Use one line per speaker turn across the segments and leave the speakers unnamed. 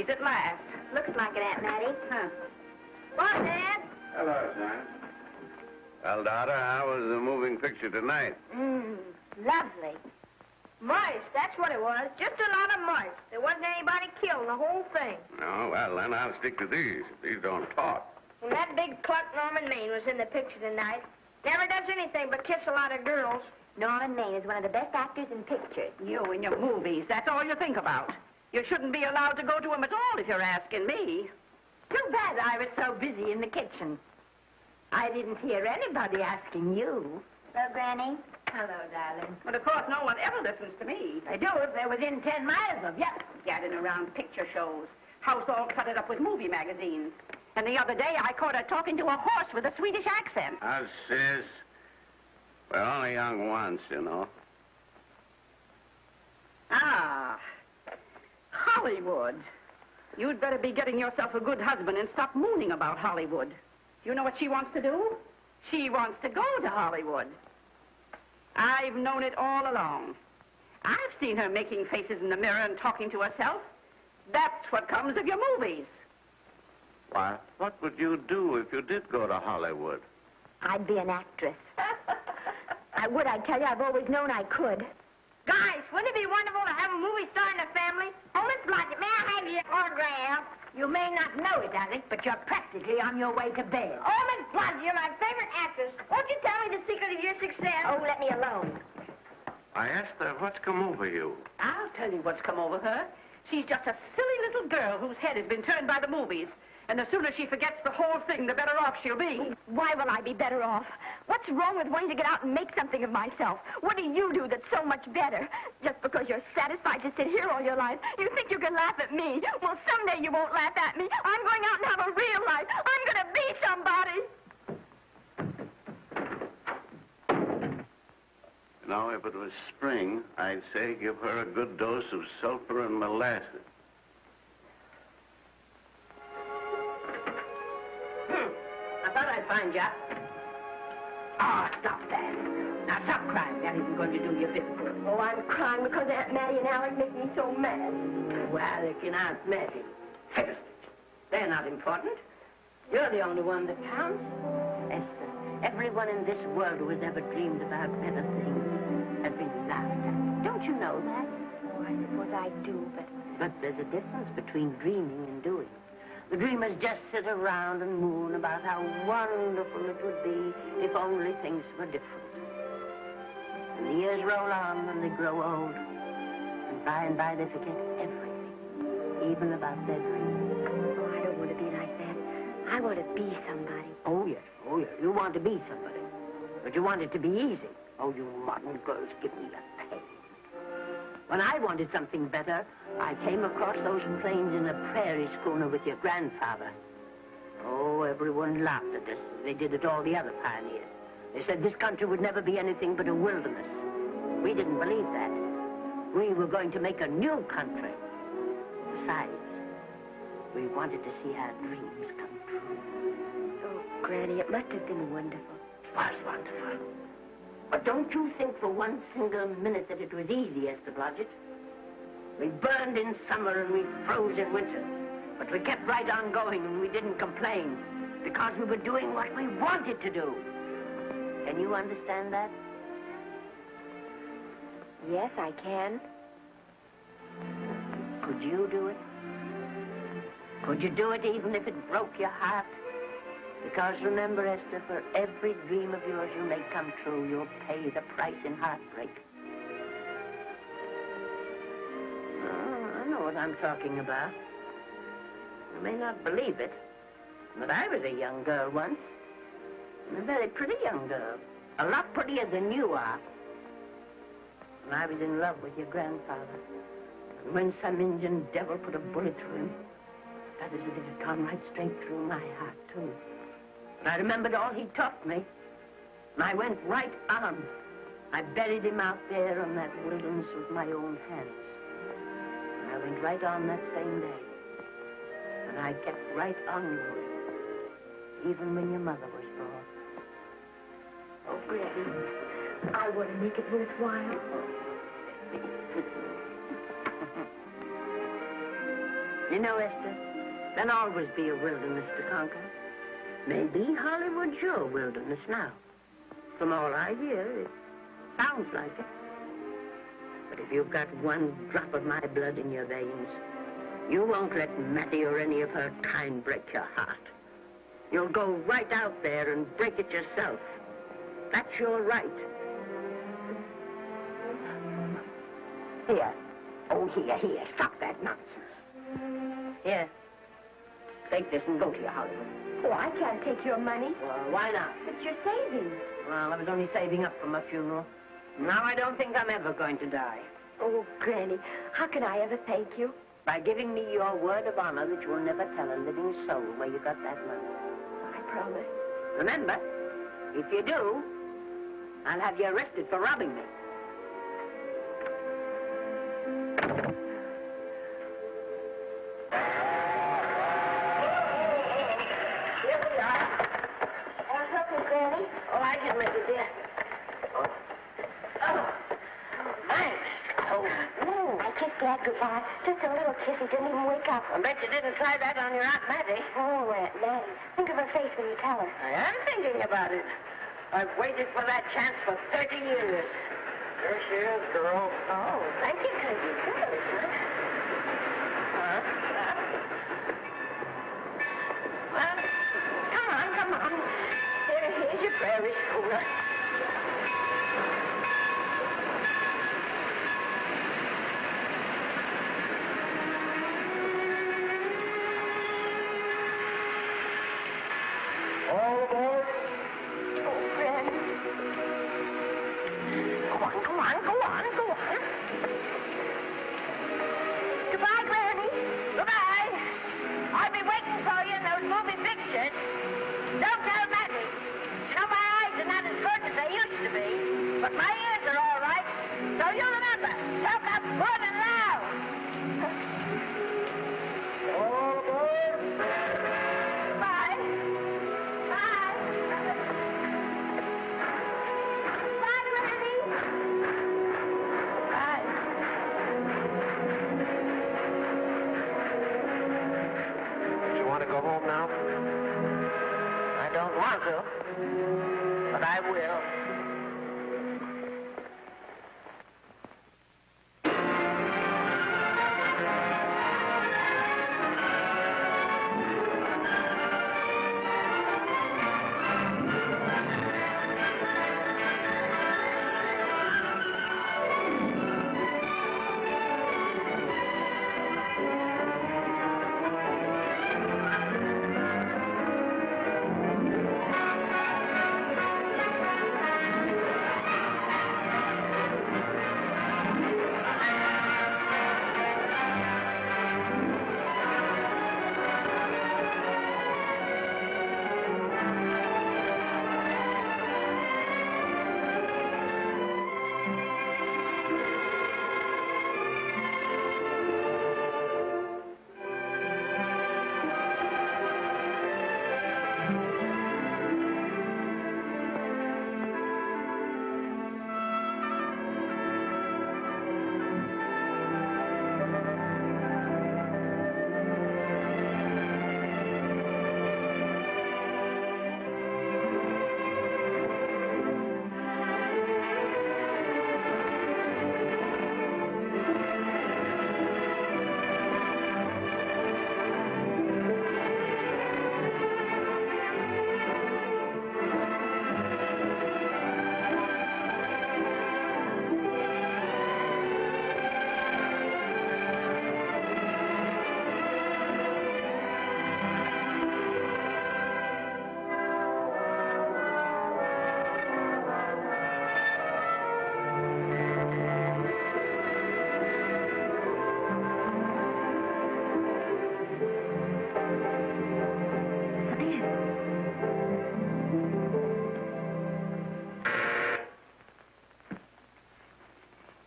movies at last.
Looks like it, Aunt Mattie.
Huh.
Well, Dad.
Hello, son. Well, daughter, how was the moving picture tonight?
Lovely. Mice, that's what it was. Just a lot of mice. There wasn't anybody killed in the whole thing.
Oh, well, then I'll stick to these. These don't talk.
And that big cluck Norman Maine was in the picture tonight. Never does anything but kiss a lot of girls.
Norman Maine is one of the best actors in pictures.
You and your movies, that's all you think about. You shouldn't be allowed to go to them at all if you're asking me.
Too bad I was so busy in the kitchen. I didn't hear anybody asking you.
Hello, Granny.
Hello, darling.
But of course, no one ever listens to me.
They do if they're within 10 miles of you.
Gadding around picture shows. House all cluttered up with movie magazines. And the other day, I caught her talking to a horse with a Swedish accent.
Sis. We're only young once, you know.
Ah, Hollywood. You'd better be getting yourself a good husband and stop mooning about Hollywood. You know what she wants to do? She wants to go to Hollywood. I've known it all along. I've seen her making faces in the mirror and talking to herself. That's what comes of your movies.
Why, what would you do if you did go to Hollywood?
I'd be an actress. I would, I tell you. I've always known I could.
Guys, wouldn't it be wonderful to have a movie star in the family? Oh, Miss Blodgett, may I have your autograph?
You may not know it, darling, but you're practically on your way to bed.
Oh, Miss Blodgett, you're my favorite actress. Won't you tell me the secret of your success?
Oh, let me alone.
I asked her, what's come over you?
I'll tell you what's come over her. She's just a silly little girl whose head has been turned by the movies. And the sooner she forgets the whole thing, the better off she'll be.
Why will I be better off? What's wrong with wanting to get out and make something of myself? What do you do that's so much better? Just because you're satisfied to sit here all your life, you think you can laugh at me. Well, someday you won't laugh at me. I'm going out and have a real life. I'm going to be somebody.
Now, if it was spring, I'd say give her a good dose of sulfur and molasses.
I thought I'd find you. Oh, stop that. Now, stop crying. That isn't going to do you a bit of good.
Oh, I'm crying because Aunt Mattie and Alec make me so mad.
Oh, Alec and Aunt Mattie. Fiddlesticks. They're not important. You're the only one that counts.
Esther, everyone in this world who has ever dreamed about better things has been laughed at. Don't you know that? Oh, I suppose I do, but there's a difference between dreaming and doing. The dreamers just sit around and moon about how wonderful it would be if only things were different. And the years roll on and they grow old. And by they forget everything, even about their dreams. Oh, I don't want to be like that. I want to be somebody.
Oh, yes. You want to be somebody. But you want it to be easy. Oh, you modern girls give me a pain. When I wanted something better, I came across those plains in a prairie schooner with your grandfather. Oh, everyone laughed at us. They did at all the other pioneers. They said this country would never be anything but a wilderness. We didn't believe that. We were going to make a new country. Besides, we wanted to see our dreams come true.
Oh, Granny, it must have been wonderful.
It was wonderful. But don't you think for one single minute that it was easy, Esther Blodgett? We burned in summer and we froze in winter. But we kept right on going and we didn't complain because we were doing what we wanted to do. Can you understand that?
Yes, I can.
Could you do it? Could you do it even if it broke your heart? Because remember, Esther, for every dream of yours you may come true, you'll pay the price in heartbreak. Oh, I know what I'm talking about. You may not believe it, but I was a young girl once. And a very pretty young girl. A lot prettier than you are. And I was in love with your grandfather. And when some Indian devil put a bullet through him, that is as if it had gone right straight through my heart, too. And I remembered all he taught me. And I went right on. I buried him out there in that wilderness with my own hands. And I went right on that same day. And I kept right on going, even when your mother was born.
Oh, Granny, I want to make it worthwhile.
You know, Esther, there'll always be a wilderness to conquer. Maybe Hollywood's your wilderness now. From all I hear, it sounds like it. But if you've got one drop of my blood in your veins, you won't let Mattie or any of her kind break your heart. You'll go right out there and break it yourself. That's your right. Here. Oh, here. Stop that nonsense. Here. Take this and go to your Hollywood.
Oh, I can't take your money.
Well, why not?
It's your savings.
Well, I was only saving up for my funeral. Now I don't think I'm ever going to die.
Oh, Granny, how can I ever thank you?
By giving me your word of honor that you will never tell a living soul where you got that money.
I promise.
Remember, if you do, I'll have you arrested for robbing me. Here we are.
What's up, Miss Granny?
Oh, I can make it, dear. Oh, thanks. Oh,
I kissed Dad goodbye. Just a little kiss. He didn't even wake up.
I bet you didn't try that on your Aunt Mattie.
Oh, Aunt Mattie. Think of her face when you tell her.
I am thinking about it. I've waited for that chance for 30 years.
There she is, girl.
Oh, thank you, cousin. Well, come on. Here's your prairie schooner.
All aboard.
Oh, friend. Go on. Goodbye, Granny. Goodbye. I'll be waiting for you in those movie pictures. Don't tell Mattie. You know, my eyes are not as good as they used to be, but my ears are all right. So you remember, talk up good and loud.
All aboard.
Bye. Bye. Bye, Granny. Bye.
You want to go home now?
I don't want to, but I will.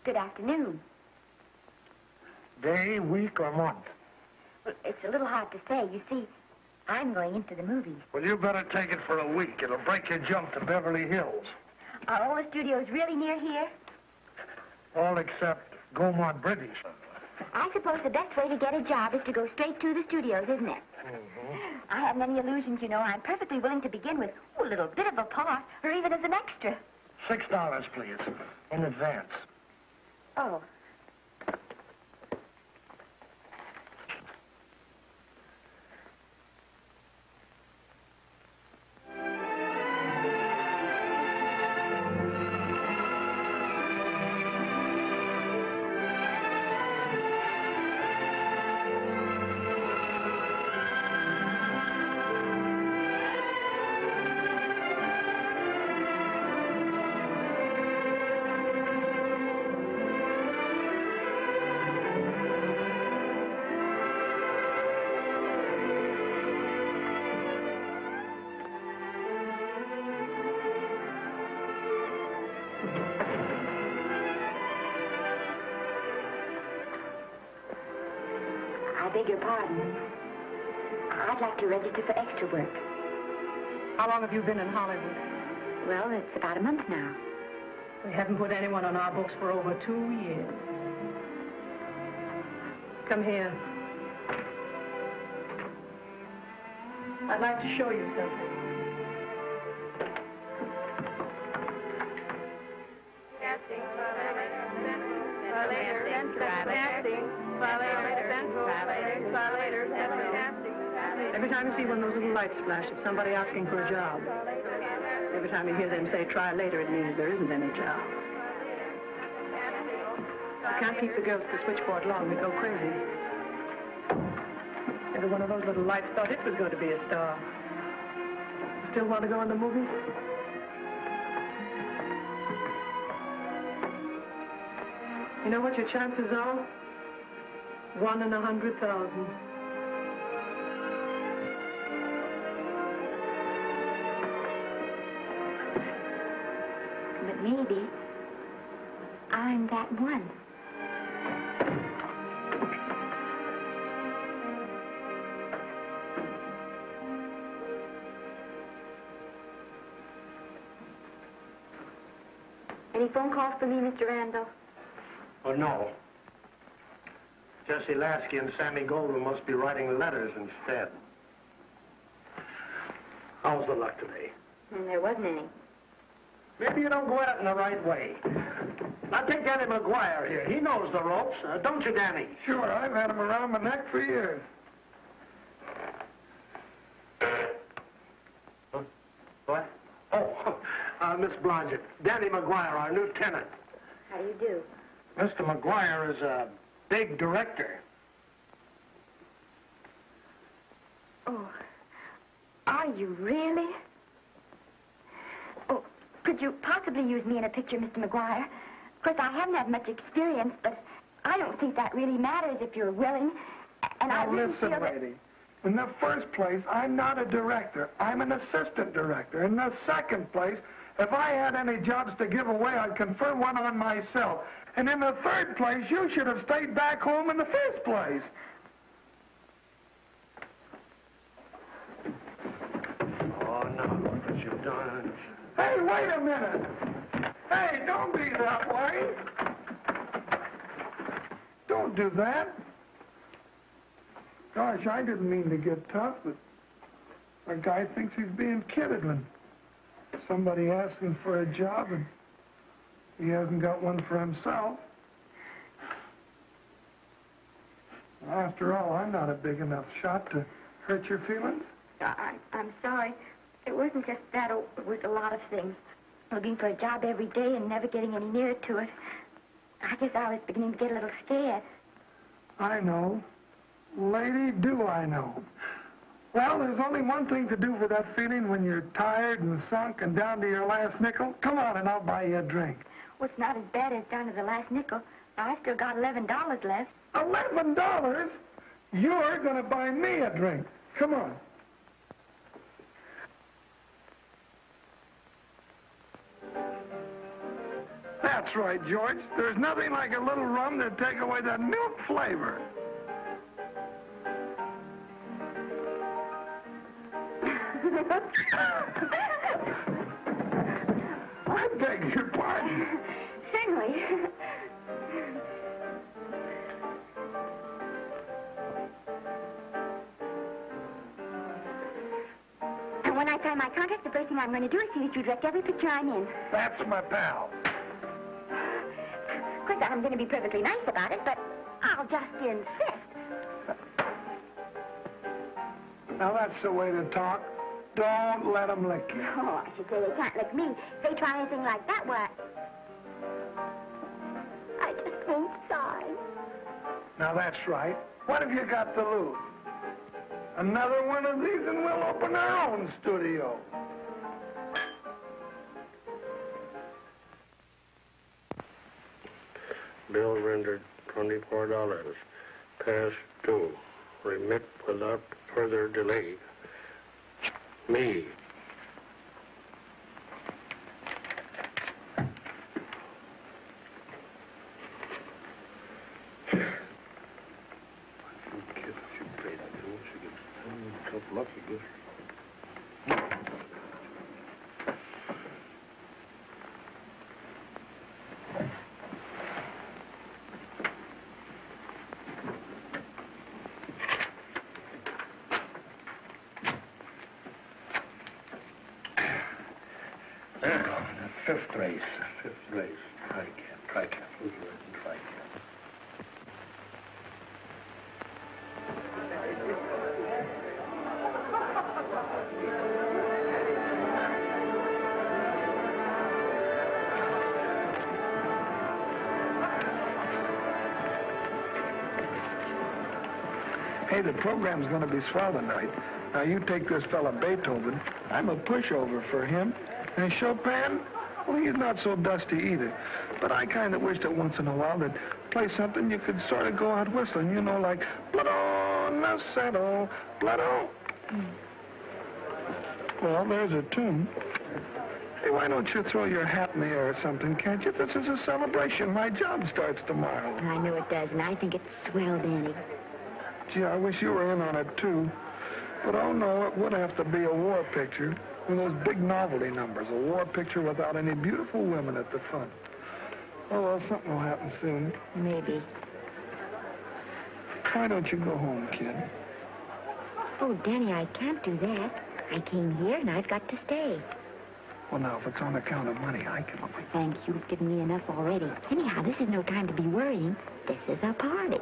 Good afternoon.
Day, week, or month?
Well, it's a little hard to say. You see, I'm going into the movies.
Well, you better take it for a week. It'll break your jump to Beverly Hills.
Are all the studios really near here?
All except Gaumont British.
I suppose the best way to get a job is to go straight to the studios, isn't it?
Mm-hmm.
I haven't any illusions, you know. I'm perfectly willing to begin with a little bit of a part, or even as an extra.
$6, please, in advance.
Oh. I beg your pardon. I'd like to register for extra work.
How long have you been in Hollywood?
Well, it's about a month now.
We haven't put anyone on our books for over 2 years. Come here. I'd like to show you something. Every time you see one of those little lights flash, it's somebody asking for a job. Every time you hear them say, try later, it means there isn't any job. You can't keep the girls at the switchboard long. They go crazy. Every one of those little lights thought it was going to be a star. Still want to go in the movies? You know what your chances are? 1 in 100,000.
But maybe I'm that one. Any phone calls for me, Mr. Randall?
Oh, no. Jesse Lasky and Sammy Goldwyn must be writing letters instead. How's the luck today?
There wasn't any.
Maybe you don't go at it in the right way. Now, take Danny McGuire here. He knows the ropes. Don't you, Danny? Sure, I've had him around my neck for years. Huh? What? Oh, Miss Blodgett. Danny McGuire, our new tenant.
How do you do?
Mr. McGuire is a big director.
Oh, are you really? Oh, could you possibly use me in a picture, Mr. McGuire? Of course, I haven't had much experience, but I don't think that really matters if you're willing. And I really
listen,
feel that...
lady. In the first place, I'm not a director. I'm an assistant director. In the second place, if I had any jobs to give away, I'd confer one on myself. And in the third place, you should have stayed back home in the first place.
Oh, no, look what you've done.
Hey, wait a minute. Hey, don't be that way. Don't do that. Gosh, I didn't mean to get tough, but a guy thinks he's being kidded when somebody asks him for a job and he hasn't got one for himself. After all, I'm not a big enough shot to hurt your feelings.
I'm sorry. It wasn't just that. It was a lot of things. Looking for a job every day and never getting any nearer to it. I guess I was beginning to get a little scared.
I know. Lady, do I know. Well, there's only one thing to do for that feeling when you're tired and sunk and down to your last nickel. Come on and I'll buy you a drink.
Well, it's not as bad as down to the last nickel. I've still got $11 left.
$11? You're going to buy me a drink. Come on. That's right, George. There's nothing like a little rum to take away that milk flavor. I beg your pardon.
Certainly. sign my contract, the first thing I'm going to do is see that you direct every picture I'm in.
That's my pal.
Of course, I'm going to be perfectly nice about it, but I'll just insist.
Now, that's the way to talk. Don't let them lick you.
Oh, I should say they can't lick me. If they try anything like that, what? I just won't sign.
Now, that's right. What have you got to lose? Another one of these and we'll open our own studio.
Bill rendered $24. Past due. Remit without further delay. Me.
Fifth race.
Try cap.
Hey, the program's going to be swell tonight. Now, you take this fella Beethoven. I'm a pushover for him. And Chopin, well, he's not so dusty either. But I kind of wish that once in a while they'd play something you could sort of go out whistling, you know, like Blood on the Saddle, Blood on. Well, there's a tune. Hey, why don't you throw your hat in the air or something, can't you? This is a celebration. My job starts tomorrow.
I know it does, and I think it's swell, Danny.
Gee, I wish you were in on it, too. But, oh, no, it would have to be a war picture. One of those big novelty numbers, a war picture without any beautiful women at the front. Oh, well, something will happen soon.
Maybe.
Why don't you go home, kid?
Oh, Danny, I can't do that. I came here, and I've got to stay.
Well, now, if it's on account of money, I can...
Thank you. You've given me enough already. Anyhow, this is no time to be worrying. This is a party.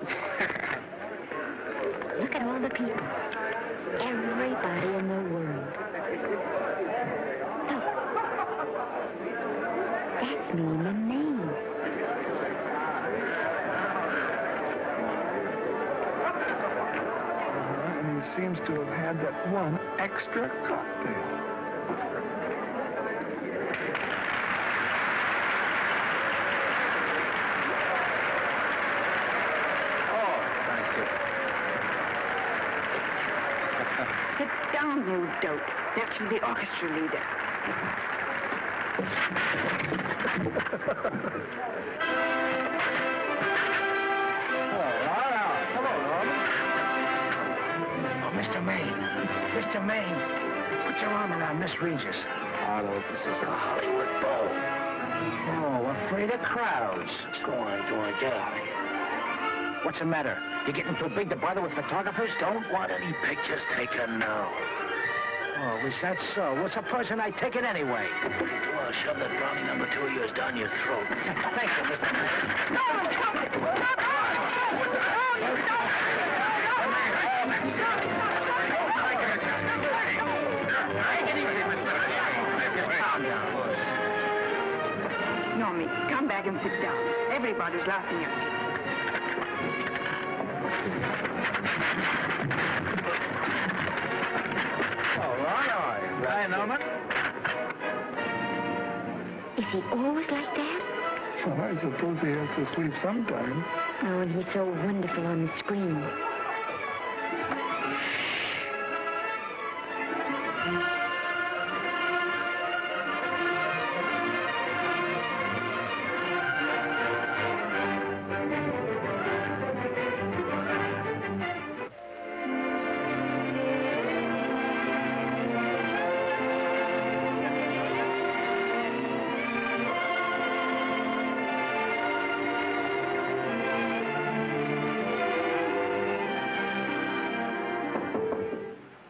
Look at all the people. Everybody in the world. Look. That's me in the name.
And he seems to have had that one extra cocktail.
Sit down, you dope. That's the orchestra leader.
Mr. Maine, put your arm around Miss Regis.
Arnold, this is a Hollywood ball.
Oh, afraid of crowds.
Go on, get out of here.
What's the matter? You getting too big to bother with photographers?
Don't want any pictures taken now.
Oh, is that so? Well, supposing I take it anyway.
Well, shove that Brownie number 2 of yours down your throat.
Thank you, Mr. Maine.
Normie, come back and sit down. Everybody's laughing at you.
All right. Hi, Norman.
Is he always like that?
Well, I suppose he has to sleep sometime.
Oh, and he's so wonderful on the screen.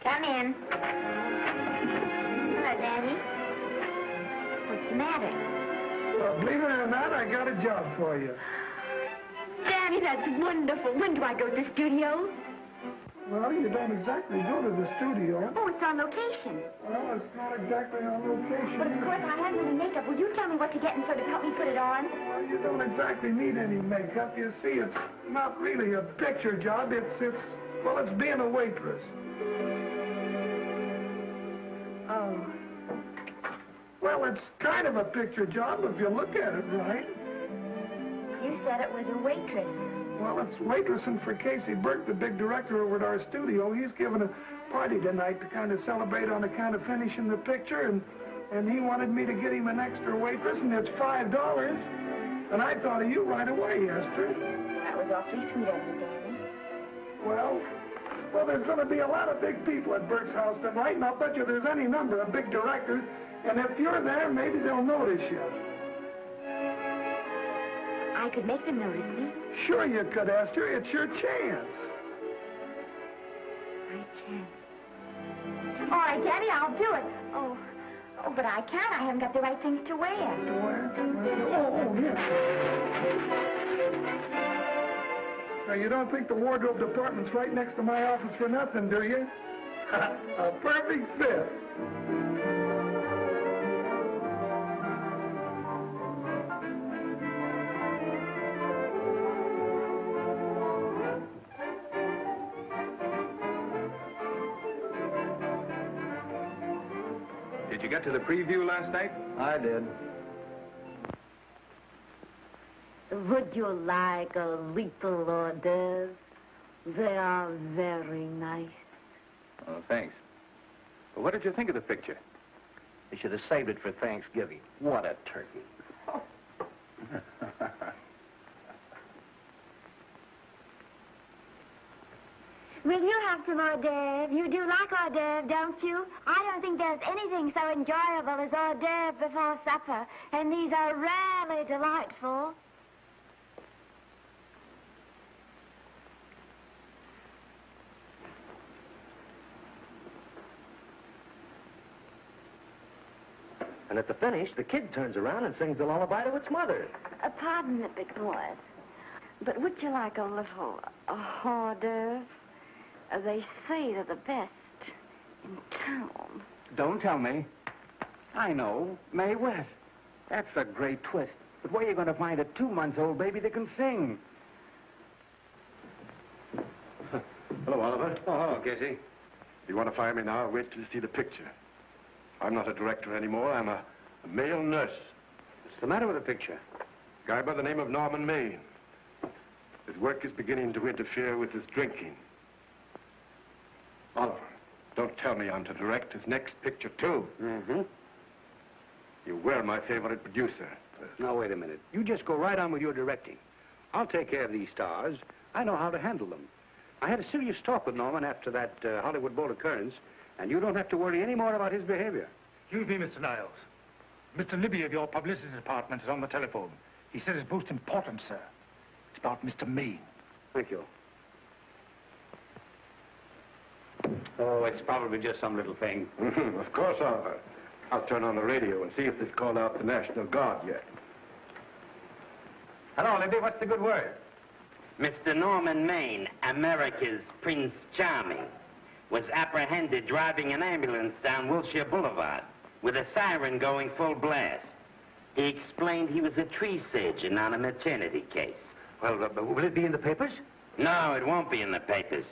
Come in.
believe it or not, I got a job for you.
Daddy, that's wonderful. When do I go to the studio?
Well, you don't exactly go to the studio.
Oh, it's on location.
Well, it's not exactly on location.
But of course, I haven't any makeup. Will you tell me what to get and sort of help me put it on?
Well, you don't exactly need any makeup. You see, it's not really a picture job. It's being a waitress.
Oh.
Well, it's kind of a picture job if you look at it right.
You said it was a waitress.
Well, it's waitressing for Casey Burke, the big director over at our studio. He's giving a party tonight to kind of celebrate on account of finishing the picture, and he wanted me to get him an extra waitress, and it's $5. And I thought of you right away, Esther.
That was awfully sweet of you, Daddy.
Well, there's going to be a lot of big people at Burke's house tonight, and I'll bet you there's any number of big directors, and if you're there, maybe they'll notice you.
I could make them notice me.
Sure you could, Esther. It's your chance.
My chance. All right, Daddy, I'll do it. Oh, but I can't. I haven't got the right things to wear.
To wear? Oh, yeah. Now, you don't think the wardrobe department's right next to my office for nothing, do you? A perfect fit.
Did you get to the preview last night?
I did.
Would you like a little hors d'oeuvre? They are very nice.
Oh, thanks. Well, what did you think of the picture?
They should have saved it for Thanksgiving. What a turkey.
Will you have some hors d'oeuvre? You do like hors d'oeuvre, don't you? I don't think there's anything so enjoyable as hors d'oeuvre before supper, and these are rarely delightful.
And at the finish, the kid turns around and sings a lullaby to its mother.
Pardon me, big boys, but would you like a little hors d'oeuvre? They say they're the best in town.
Don't tell me. I know. Mae West. That's a great twist. But where are you going to find a 2-month-old baby that can sing?
Hello, Oliver.
Oh, hello, Casey.
You want to fire me now? Wait till you see the picture. I'm not a director anymore. I'm a male nurse.
What's the matter with the picture?
A guy by the name of Norman Maine. His work is beginning to interfere with his drinking. Oliver, don't tell me I'm to direct his next picture, too.
Mm-hmm.
You were my favorite producer.
Now, wait a minute. You just go right on with your directing. I'll take care of these stars. I know how to handle them. I had a serious talk with Norman after that Hollywood Bowl occurrence, and you don't have to worry any more about his behavior.
Excuse me, Mr. Niles. Mr. Libby of your publicity department is on the telephone. He says it's most important, sir. It's about Mr. Maine.
Thank you. Oh, it's probably just some little thing.
Of course, Oliver. I'll turn on the radio and see if they've called out the National Guard yet.
Hello, Libby. What's the good word?
Mr. Norman Maine, America's Prince Charming, was apprehended driving an ambulance down Wilshire Boulevard with a siren going full blast. He explained he was a tree surgeon on a maternity case.
Well, will it be in the papers?
No, it won't be in the papers.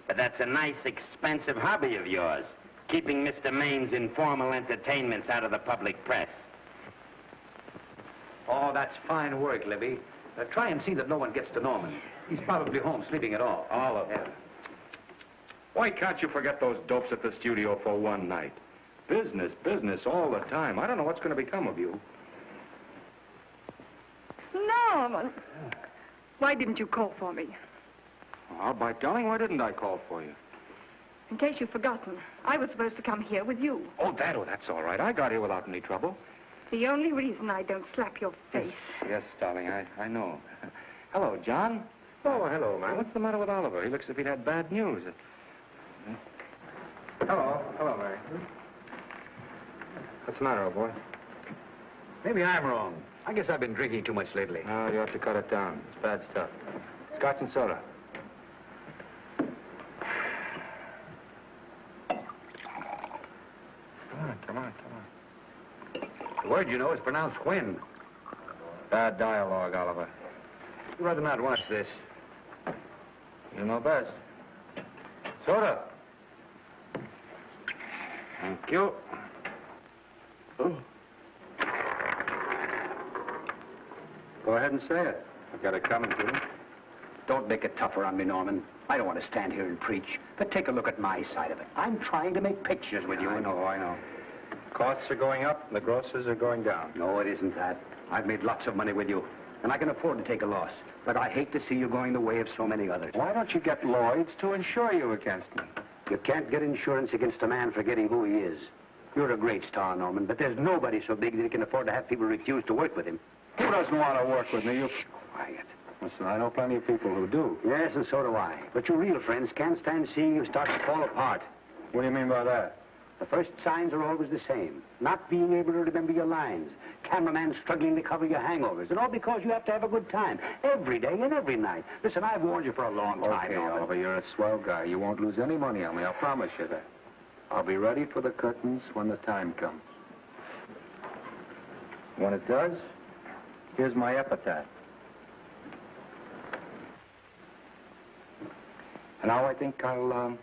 But that's a nice, expensive hobby of yours, keeping Mr. Maine's informal entertainments out of the public press.
Oh, that's fine work, Libby. Try and see that no one gets to Norman. He's probably home sleeping it off.
Oliver.
Yeah.
Why can't you forget those dopes at the studio for one night? Business, business all the time. I don't know what's going to become of you.
Norman, why didn't you call for me?
Well, by darling, why didn't I call for you?
In case you've forgotten, I was supposed to come here with you.
Oh, that's all right. I got here without any trouble.
The only reason I don't slap your face.
Yes, darling, I know. Hello, John.
Oh, hello, man.
What's the matter with Oliver? He looks as if he'd had bad news.
Hello, Mary. What's the matter, old boy?
Maybe I'm wrong. I guess I've been drinking too much lately.
No, you have to cut it down. It's bad stuff. Scotch and soda. Come on.
The word, you know, is pronounced Quinn.
Bad dialogue, Oliver.
I'd rather not watch this.
You know best. Soda. Thank you.
Go ahead and say it.
I've got it coming to you.
Don't make it tougher on me, Norman. I don't want to stand here and preach, but take a look at my side of it. I'm trying to make pictures with you.
I know. Costs are going up, and the grosses are going down.
No, it isn't that. I've made lots of money with you, and I can afford to take a loss. But I hate to see you going the way of so many others.
Why don't you get Lloyd's to insure you against me?
You can't get insurance against a man forgetting who he is. You're a great star, Norman, but there's nobody so big that he can afford to have people refuse to work with him.
Who doesn't want to work with me? You...
Quiet.
Listen, I know plenty of people who do.
Yes, and so do I. But your real friends can't stand seeing you start to fall apart.
What do you mean by that?
The first signs are always the same. Not being able to remember your lines. Cameraman struggling to cover your hangovers. And all because you have to have a good time. Every day and every night. Listen, I've warned you for a long time.
Okay, Oliver, you're a swell guy. You won't lose any money on me. I'll promise you that. I'll be ready for the curtains when the time comes. When it does, here's my epitaph. And now I think I'll,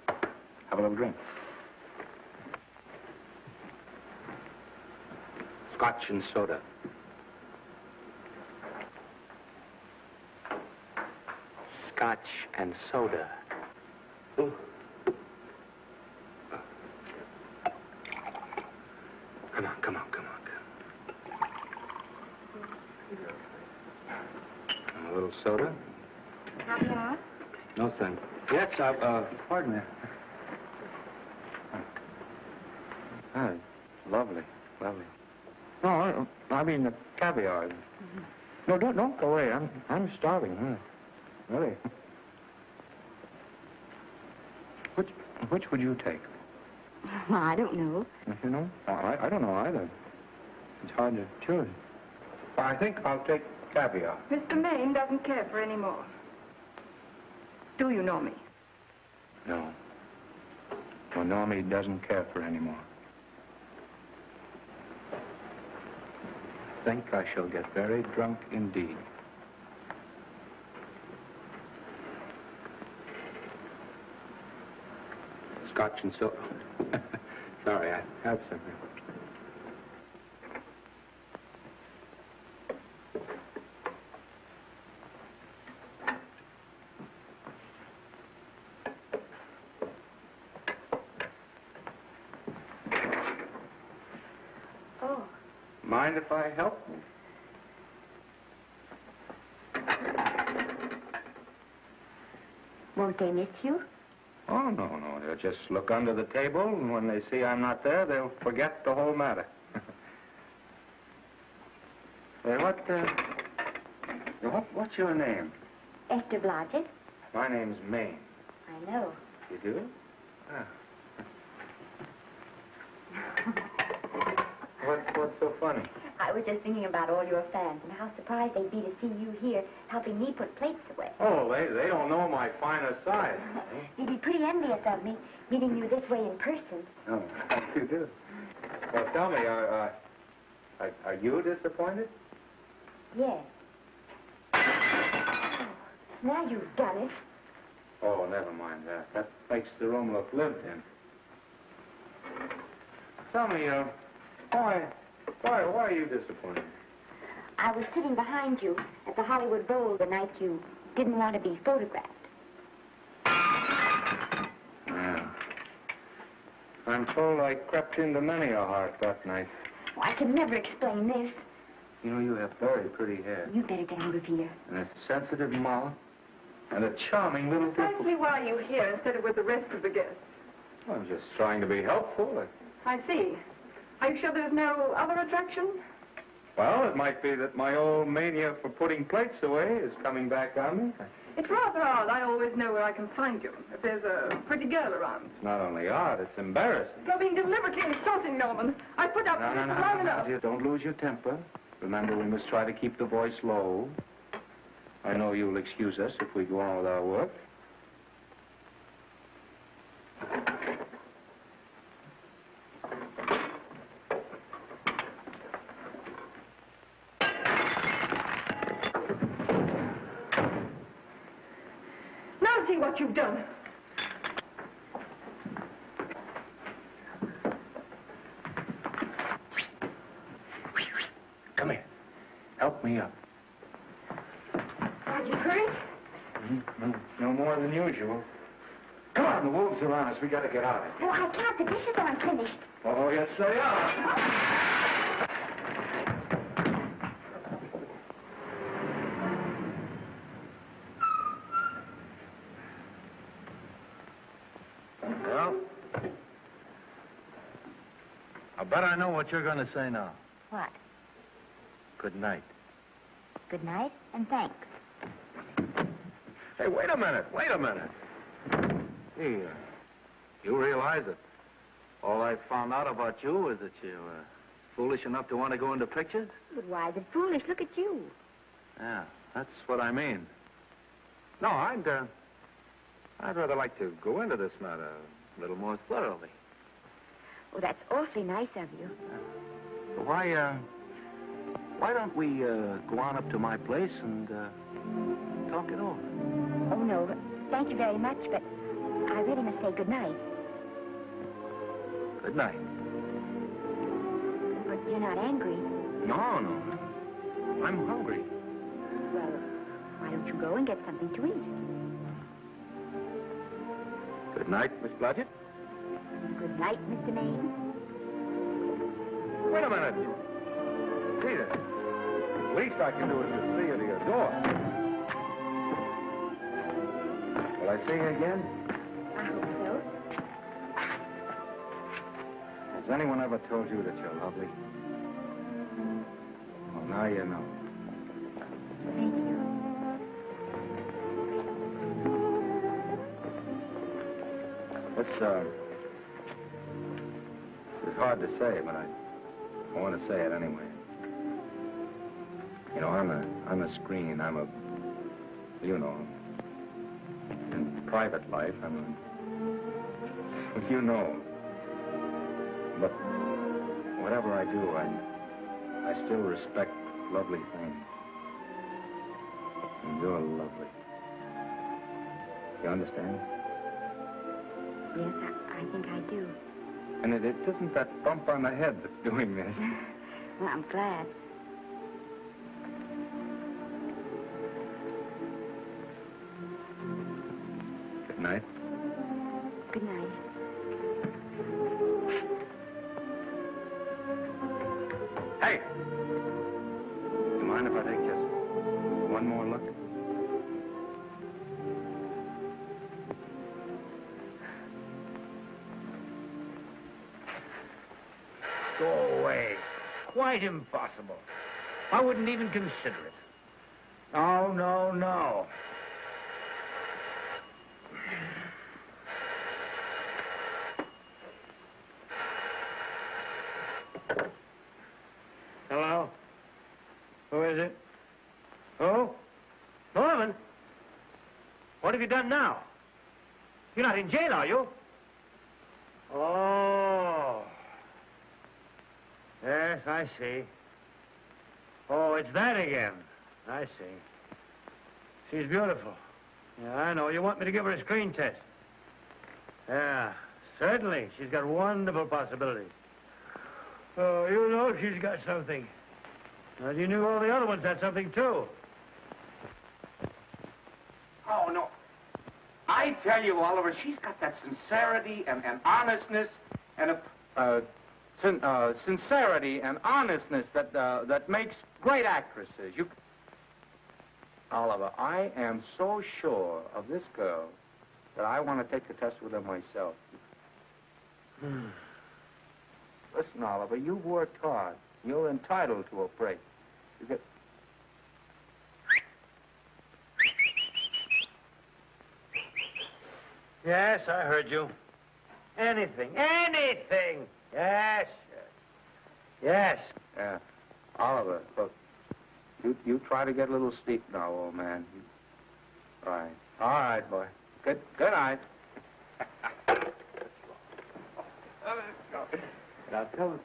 have a little drink.
Scotch and soda. Scotch and soda. Ooh. Come on.
A little soda?
Caviar?
No, thanks. Yes, pardon me. Ah, lovely. No, I mean the caviar. Mm-hmm. No, don't go away. I'm starving. Really. Which would you take?
Well, I don't know.
You know? I don't know either. It's hard to choose. I think I'll take caviar.
Mr. Maine doesn't care for any more. Do you know me?
No. Well, Normie doesn't care for any more. I think I shall get very drunk indeed.
Scotch and soda. Sorry, I have something.
Mind if I help?
Won't they miss you?
Oh, no. They'll just look under the table, and when they see I'm not there, they'll forget the whole matter. Hey, what's your name?
Esther Blodgett.
My name's Maine.
I know.
You do? Ah. What's so funny?
I was just thinking about all your fans and how surprised they'd be to see you here helping me put plates away.
Oh, they don't know my finer side.
They'd be pretty envious of me, meeting you this way in person.
Oh, you do? Well, tell me, are you disappointed?
Yes. Oh, now you've done it.
Oh, never mind that. That makes the room look lived in. Tell me, why are you disappointed?
I was sitting behind you at the Hollywood Bowl the night you didn't want to be photographed.
Yeah. I'm told I crept into many a heart that night.
Oh, I can never explain this.
You know, you have very pretty hair.
You'd better get out of here.
And a sensitive mouth. And a charming little
Precisely why are you here instead of with the rest of the guests?
I'm just trying to be helpful.
I see. Are you sure there's no other attraction?
Well, it might be that my old mania for putting plates away is coming back on me.
It's rather odd. I always know where I can find you if there's a pretty girl around.
It's not only odd, it's embarrassing.
You're being deliberately insulting, Norman. I put up with this long enough.
Dear, don't lose your temper. Remember, we must try to keep the voice low. I know you'll excuse us if we go on with our work.
Now see what you've done.
Come here. Help me up.
Are you hurt?
No more than usual. Come on, the wolves are on us. We gotta get out of here.
Oh, I can't. The dishes aren't finished.
Oh, yes, they are.
Well, I bet I know what you're going to say now.
What?
Good night.
Good night, and thanks.
Hey, wait a minute. Hey, you realize that all I found out about you is that you're foolish enough to want to go into pictures?
But why is it foolish? Look at you.
Yeah, that's what I mean. No, I'd rather like to go into this matter a little more thoroughly.
Oh, that's awfully nice of you.
Why don't we go on up to my place and talk it over?
Oh, no, thank you very much, but I really must say good night.
Good night.
But you're not angry.
No. I'm hungry.
Well, why don't you go and get something to eat?
Good night, Miss Blodgett.
Good night, Mr. Maine.
Wait a minute. Peter, the least I can do is to see you to your door. Will I see you again?
I hope so.
Has anyone ever told you that you're lovely? Well, now you know.
Thank you.
It's hard to say, but I want to say it anyway. You know, I'm a screen. In private life, you know. But whatever I do, I still respect lovely things. And you're lovely. You understand?
Yes, I think I do.
And it isn't that bump on the head that's doing this.
Well, I'm glad.
Good night.
Good night.
Hey! You mind if I take just one more look?
Go away. Quite impossible. I wouldn't even consider it. No. Hello? Who is it? Who? Norman? What have you done now? You're not in jail, are you? Oh. Yes, I see. Oh, it's that again. I see. She's beautiful. Yeah, I know. You want me to give her a screen test? Yeah, certainly. She's got wonderful possibilities. Oh, you know she's got something. Well, you knew all the other ones had something, too.
Oh, no. I tell you, Oliver, she's got that sincerity and honestness and sincerity and honestness that makes great actresses. Oliver, I am so sure of this girl that I want to take the test with her myself. Listen, Oliver, you've worked hard. You're entitled to a break. You get...
Yes, I heard you. Anything. Yes. Yes.
Yeah. Oliver, look. You try to get a little sleep now, old man. Right. All right, boy. Good night. Now, tell us.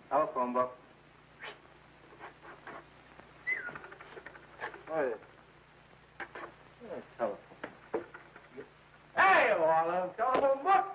Telephone book. What is it? Telephone. Hey, Olive, telephone book.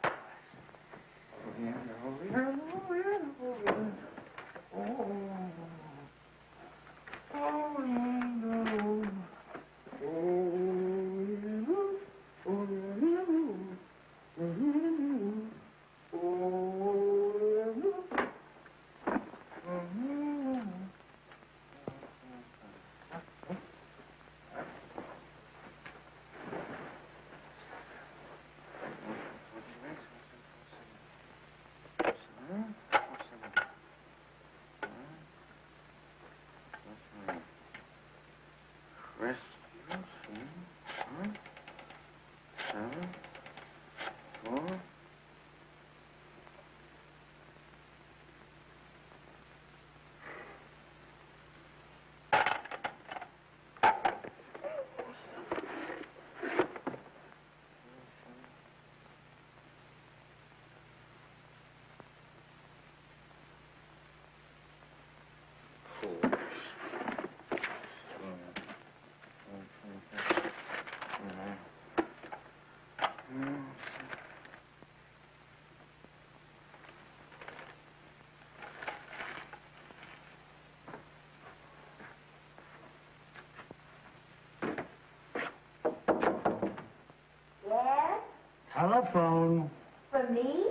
Telephone.
For me?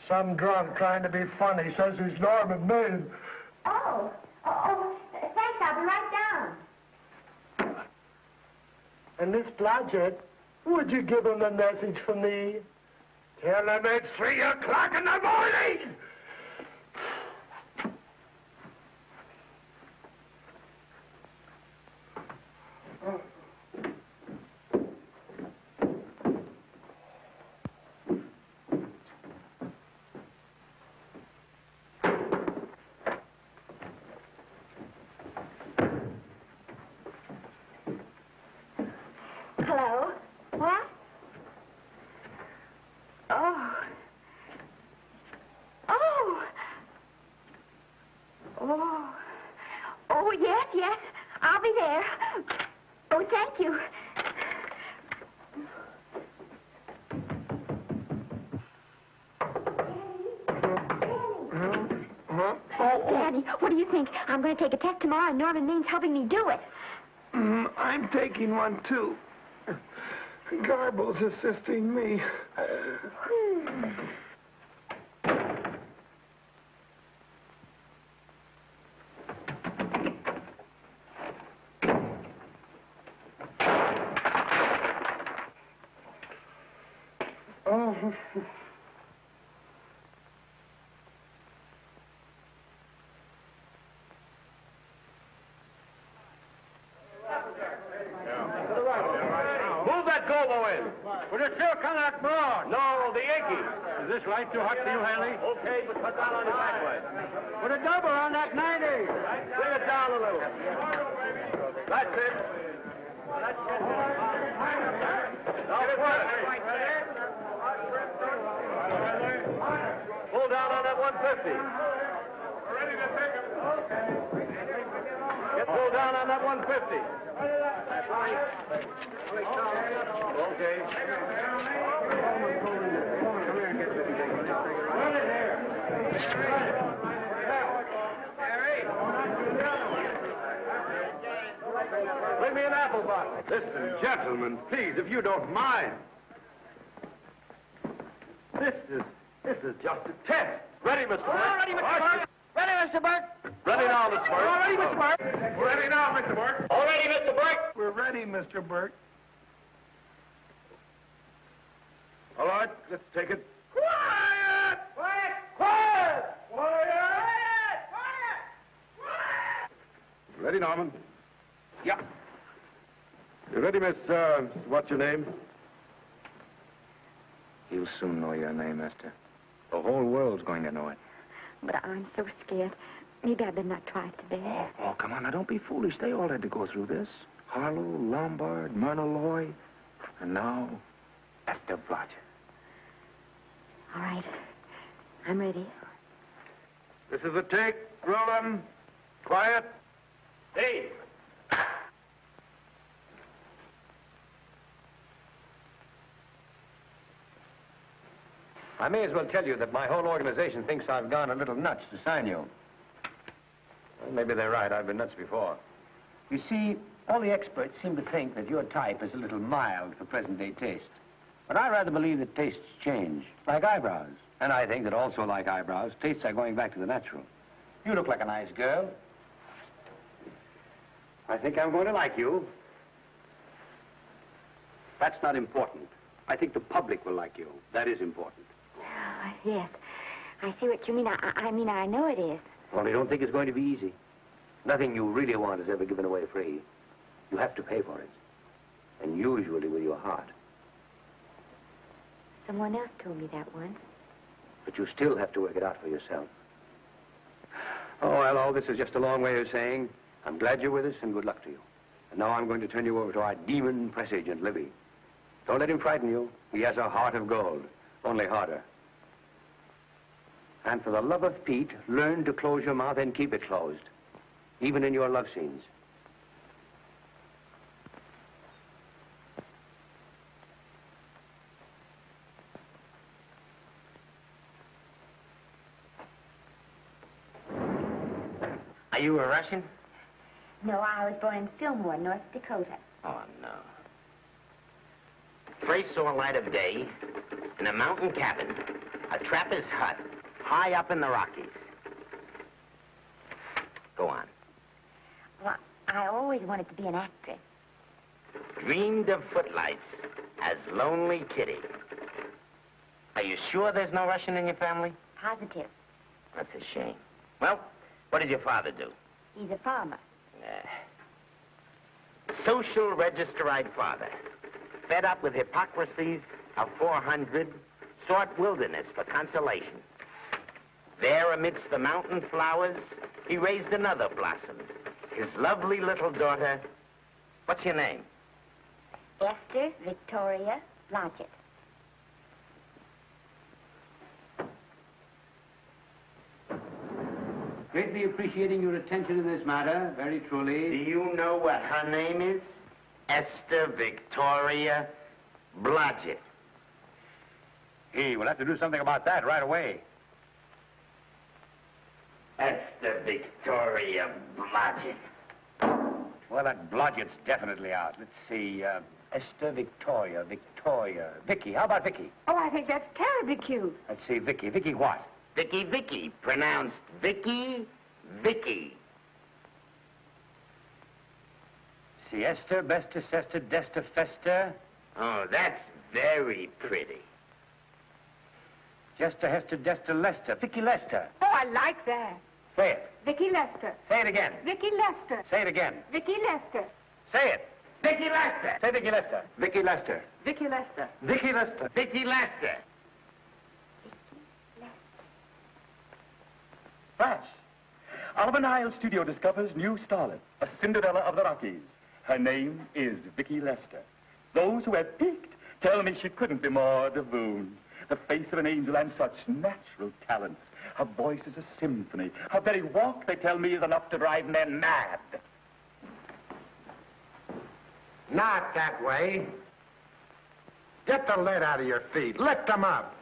Some drunk trying to be funny says he's Norman Maine.
Oh, thanks. I'll be right down.
And Miss Blodgett, would you give him a message for me? Tell him it's 3 o'clock in the morning!
Hello? What? Oh. Oh. Oh. Oh, yes. I'll be there. Oh, thank you. Daddy, what do you think? I'm going to take a test tomorrow, and Norman Main's helping me do it.
I'm taking one, too. Garble's assisting me. Oh.
Would it still come out more? No, the Yankee. Is this light too hot for you, Hanley? Okay, but cut down on the back way. Put a double on that 90. Bring it down a little. That's it. That's it. Now pull it. Pull down on that 150. Ready to take it. Get pulled down on that 150. Okay. Bring me an apple box.
Listen, gentlemen, please, if you don't mind. This is just a test. Ready, Mr. Burke?
All ready, Mr. Burke. Ready, Mr. Burke.
Ready now, Mr. Burke.
All ready, Mr. Burke.
Ready now, Mr. Burke.
All ready, Mr. Burke.
We're ready, Mr. Burke.
All right, let's take it.
Quiet! Quiet! Quiet! Quiet! Quiet!
Ready, Norman? Yeah. You ready? ready, Miss, what's your name?
You'll soon know your name, Esther. The whole world's going to know it.
But I'm so scared. Maybe I better not try it today.
Oh, come on. Now, don't be foolish. They all had to go through this. Harlow, Lombard, Myrna Loy, and now Esther Blodgett.
All right. I'm ready.
This is a take. Rolling. Quiet.
Hey! I may as well tell you that my whole organization thinks I've gone a little nuts to sign you. Well, maybe they're right. I've been nuts before. You see, all the experts seem to think that your type is a little mild for present-day taste. But I rather believe that tastes change, like eyebrows. And I think that also, like eyebrows, tastes are going back to the natural. You look like a nice girl. I think I'm going to like you. That's not important. I think the public will like you. That is important.
Oh, yes. I see what you mean. I mean, I know it is.
Only don't think it's going to be easy. Nothing you really want is ever given away free. You have to pay for it. And usually with your heart.
Someone else told me that once.
But you still have to work it out for yourself. Oh, well, all this is just a long way of saying, I'm glad you're with us and good luck to you. And now I'm going to turn you over to our demon press agent, Libby. Don't let him frighten you. He has a heart of gold, only harder. And for the love of Pete, learn to close your mouth and keep it closed, even in your love scenes.
Are you a Russian?
No, I was born in Fillmore, North Dakota.
Oh, no. First saw light of day in a mountain cabin, a trapper's hut, high up in the Rockies. Go on.
Well, I always wanted to be an actress.
Dreamed of footlights as Lonely Kitty. Are you sure there's no Russian in your family?
Positive.
That's a shame. Well, what does your father do?
He's a farmer.
Social register-eyed father. Fed up with hypocrisies of 400, sought wilderness for consolation. There, amidst the mountain flowers, he raised another blossom. His lovely little daughter. What's your name?
Esther Victoria Blodgett.
Greatly appreciating your attention in this matter, very truly.
Do you know what her name is? Esther Victoria Blodgett.
Hey, we'll have to do something about that right away.
Esther Victoria Blodgett.
Well, that Blodgett's definitely out. Let's see, Esther Victoria, Vicki. How about Vicki?
Oh, I think that's terribly cute.
Let's see, Vicki. Vicki what?
Vicki, pronounced Vicki.
See, Esther, Bestus, Esther, Desta, Festa.
Oh, that's very pretty.
Jester, Hester, Desta, Lester. Vicki Lester.
Oh, I like that.
Say it.
Vicki Lester.
Say it again.
Vicki Lester.
Say it again.
Vicki Lester.
Say it.
Vicki Lester.
Say Vicki Lester. Vicki Lester.
Vicki Lester.
Vicki Lester.
Vicki Lester.
Flash. Oliver Niles Studio discovers new starlet, a Cinderella of the Rockies. Her name is Vicki Lester. Those who have peeked tell me she couldn't be more divoon. The face of an angel and such natural talents. Her voice is a symphony. Her very walk, they tell me, is enough to drive men mad.
Not that way. Get the lead out of your feet. Lift them up.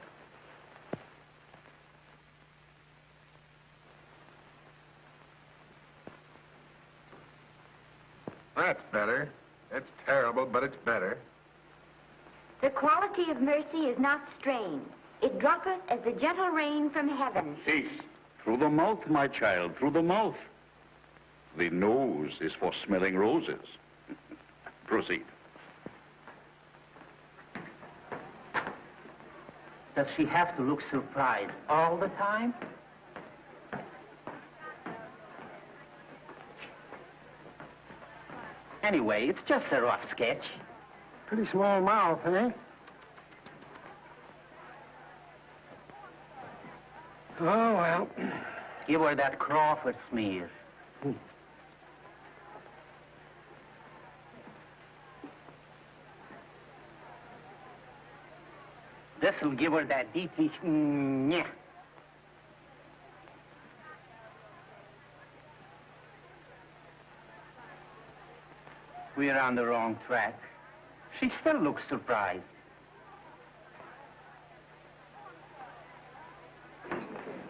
That's better. It's terrible, but it's better.
The quality of mercy is not strained. It droppeth as the gentle rain from heaven.
Cease. Through the mouth, my child, through the mouth. The nose is for smelling roses. Proceed.
Does she have to look surprised all the time? Anyway, it's just a rough sketch.
Pretty small mouth, eh? Oh, well.
Give her that Crawford smear. This'll give her that Dietrich. Yeah. We're on the wrong track. She still looks surprised.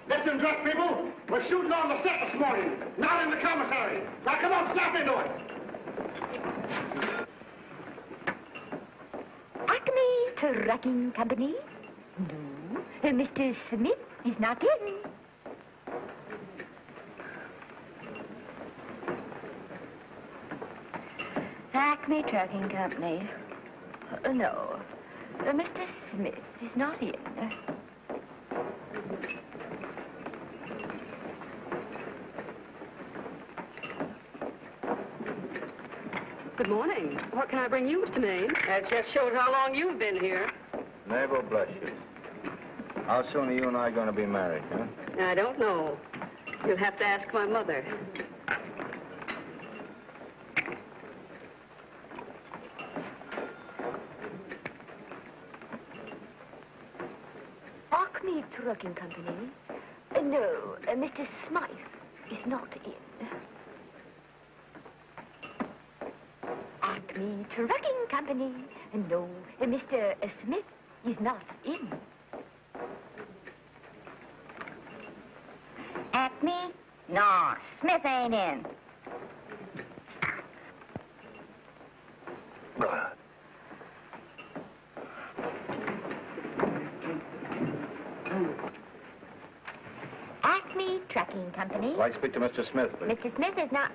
Listen, dress people. We're shooting on the set this morning, not in the commissary. Now, come on, snap into it.
Acme Trucking Company? No. Mr. Smith is not in. Acme Trucking Company. No. Mr. Smith is not in.
Good morning. What can I bring you, Mr. Maine? That just shows how long you've been here.
Mabel, bless you. How soon are you and I going to be married, huh?
I don't know. You'll have to ask my mother.
Acme Trucking Company? No, Mr. Smythe is not in. Acme Trucking Company? No, Mr. Smith is not in. Acme? No, Smith ain't in. Acme Trucking Company?
I'd like to speak to Mr. Smith, please.
Mr. Smith is not...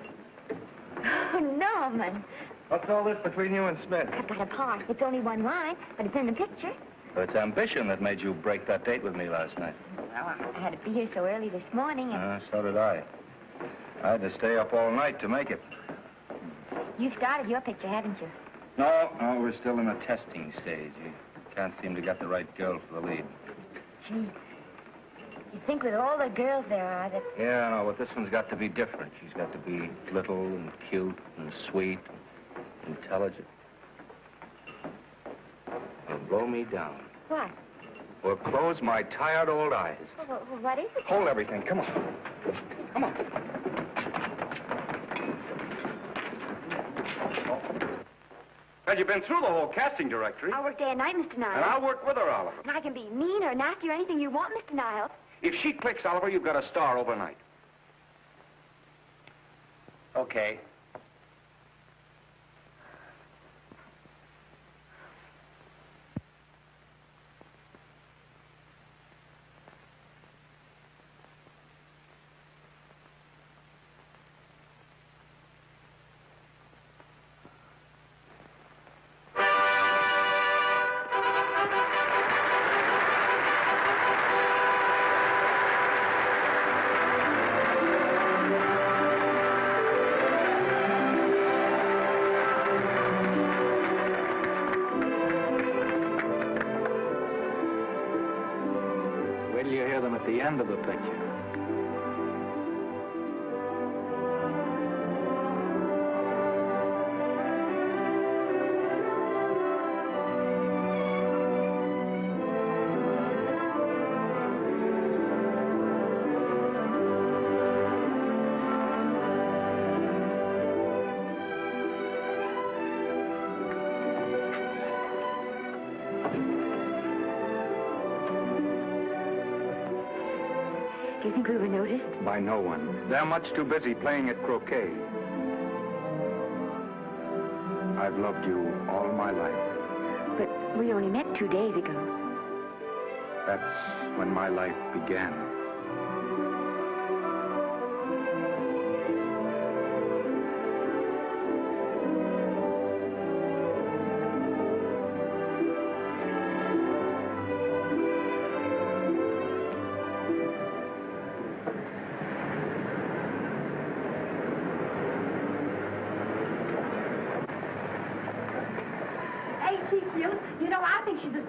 Oh, Norman.
What's all this between you and Smith?
I've got a part. It's only one line, but it's in the picture.
Well, it's ambition that made you break that date with me last night.
Well, I had to be here so early this morning, and
So did I. I had to stay up all night to make it.
you've started your picture, haven't you?
No, we're still in the testing stage. You can't seem to get the right girl for the lead.
Gee, you'd think with all the girls there are that...
Yeah, no, but this one's got to be different. She's got to be little and cute and sweet, intelligent. It'll blow me down.
What?
Or close my tired old eyes.
Well, what is it?
Hold everything. Come on. Come on.
Well, you've been through the whole casting directory.
I'll work day and night, Mr. Niles.
And I'll work with her, Oliver.
And I can be mean or nasty or anything you want, Mr. Niles.
If she clicks, Oliver, you've got a star overnight.
Okay.
The end of the picture.
Do you think we were noticed?
By no one. They're much too busy playing at croquet. I've loved you all my life.
But we only met 2 days ago.
That's when my life began.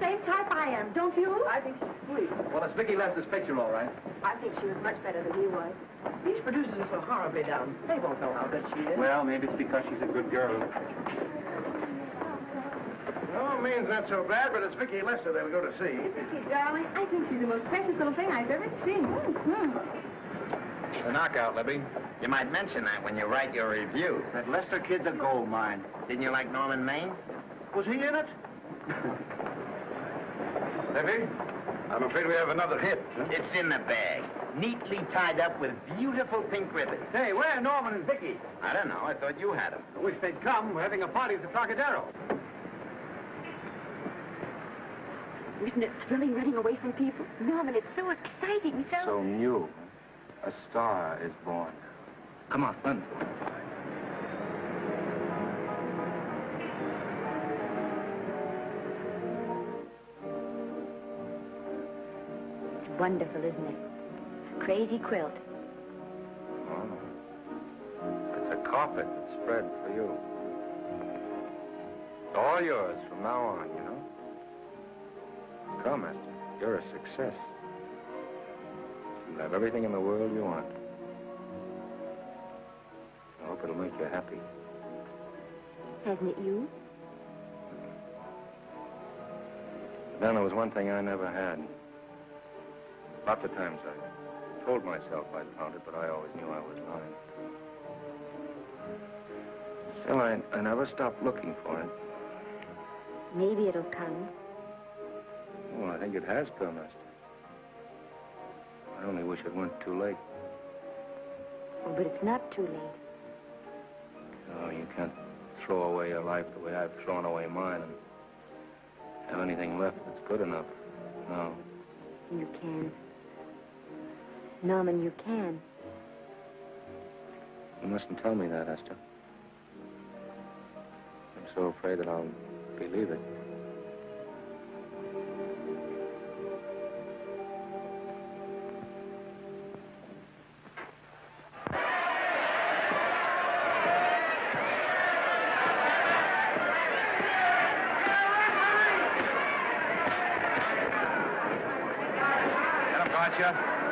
same type I am, don't you?
I think she's sweet. Well, it's Vicki Lester's picture, all right.
I think she was much better than he was. These producers are so horribly down. They won't know how good she is.
Well, maybe it's because she's a good girl.
No, Maine's not so bad, but it's Vicki Lester they'll go to see.
Vicki, darling, I think she's the most precious little thing I've ever seen.
The knockout, Libby.
You might mention that when you write your review.
That Lester kid's a gold mine.
Didn't you like Norman Maine?
Was he in it?
Libby, I'm afraid we have another hit.
It's in the bag, neatly tied up with beautiful pink ribbons.
Say, where are Norman and Vicki?
I don't know. I thought you had them.
I wish they'd come. We're having a party at the Trocadero.
Isn't it thrilling running away from people? Norman, it's so exciting,
So new. A star is born. Come on, run.
It's wonderful, isn't it? Crazy quilt.
Oh. It's a carpet spread for you. It's all yours from now on, you know? Come, Esther. You're a success. You'll have everything in the world you want. I hope it'll make you happy.
Hasn't it you?
Then there was one thing I never had. Lots of times I told myself I'd found it, but I always knew I was lying. Still, I never stopped looking for it.
Maybe it'll come.
Well, I think it has come, Esther. I only wish it weren't too late.
Oh, but it's not too late.
No, you can't throw away your life the way I've thrown away mine and have anything left that's good enough. No.
You can. Norman, you can.
You mustn't tell me that, Esther. I'm so afraid that I'll believe it.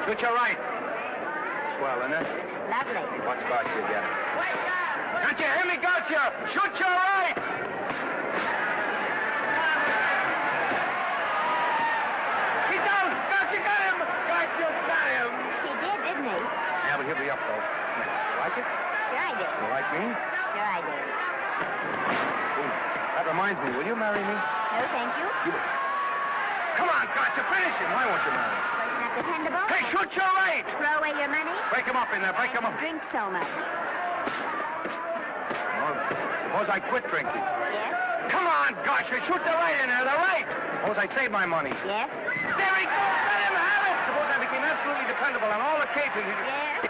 Shoot your right. Swell, isn't it?
Lovely.
What's got you again? Can't you hear me, Gotcha? Shoot your right! He's down! Gotcha got him! Gotcha got him!
He did, didn't he?
Yeah, but he'll be up, though. You like it?
Sure I did.
You like me?
Sure I did.
Ooh, that reminds me. Will you marry me?
No, thank you.
Come on, Gotcha, finish him. Why won't you marry me?
Wasn't that dependable?
Hey, shoot your right!
Throw away your money?
Break him up in there. Break him up.
Drink so much.
Well, suppose I quit drinking.
Yes?
Come on, Gotcha, shoot the right in there. The right. Suppose I save my money.
Yes?
There he goes. Let him have it. Suppose I became absolutely dependable on all occasions.
Yes?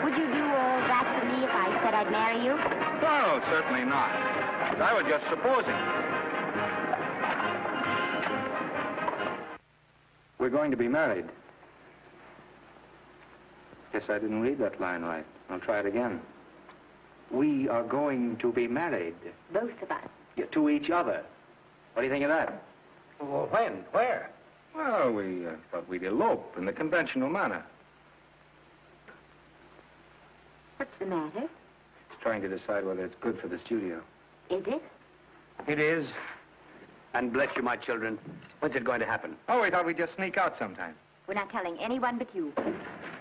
Would you do all that for me if I said I'd marry you?
No, certainly not. I was just supposing. We're going to be married. Guess I didn't read that line right. I'll try it again. We are going to be married.
Both of us.
Yeah, to each other. What do you think of that?
Well, when? Where?
Well, we thought we'd elope in the conventional manner.
What's the matter?
It's trying to decide whether it's good for the studio.
Is it?
It is. And bless you, my children. When's it going to happen?
Oh, we thought we'd just sneak out sometime.
We're not telling anyone but you.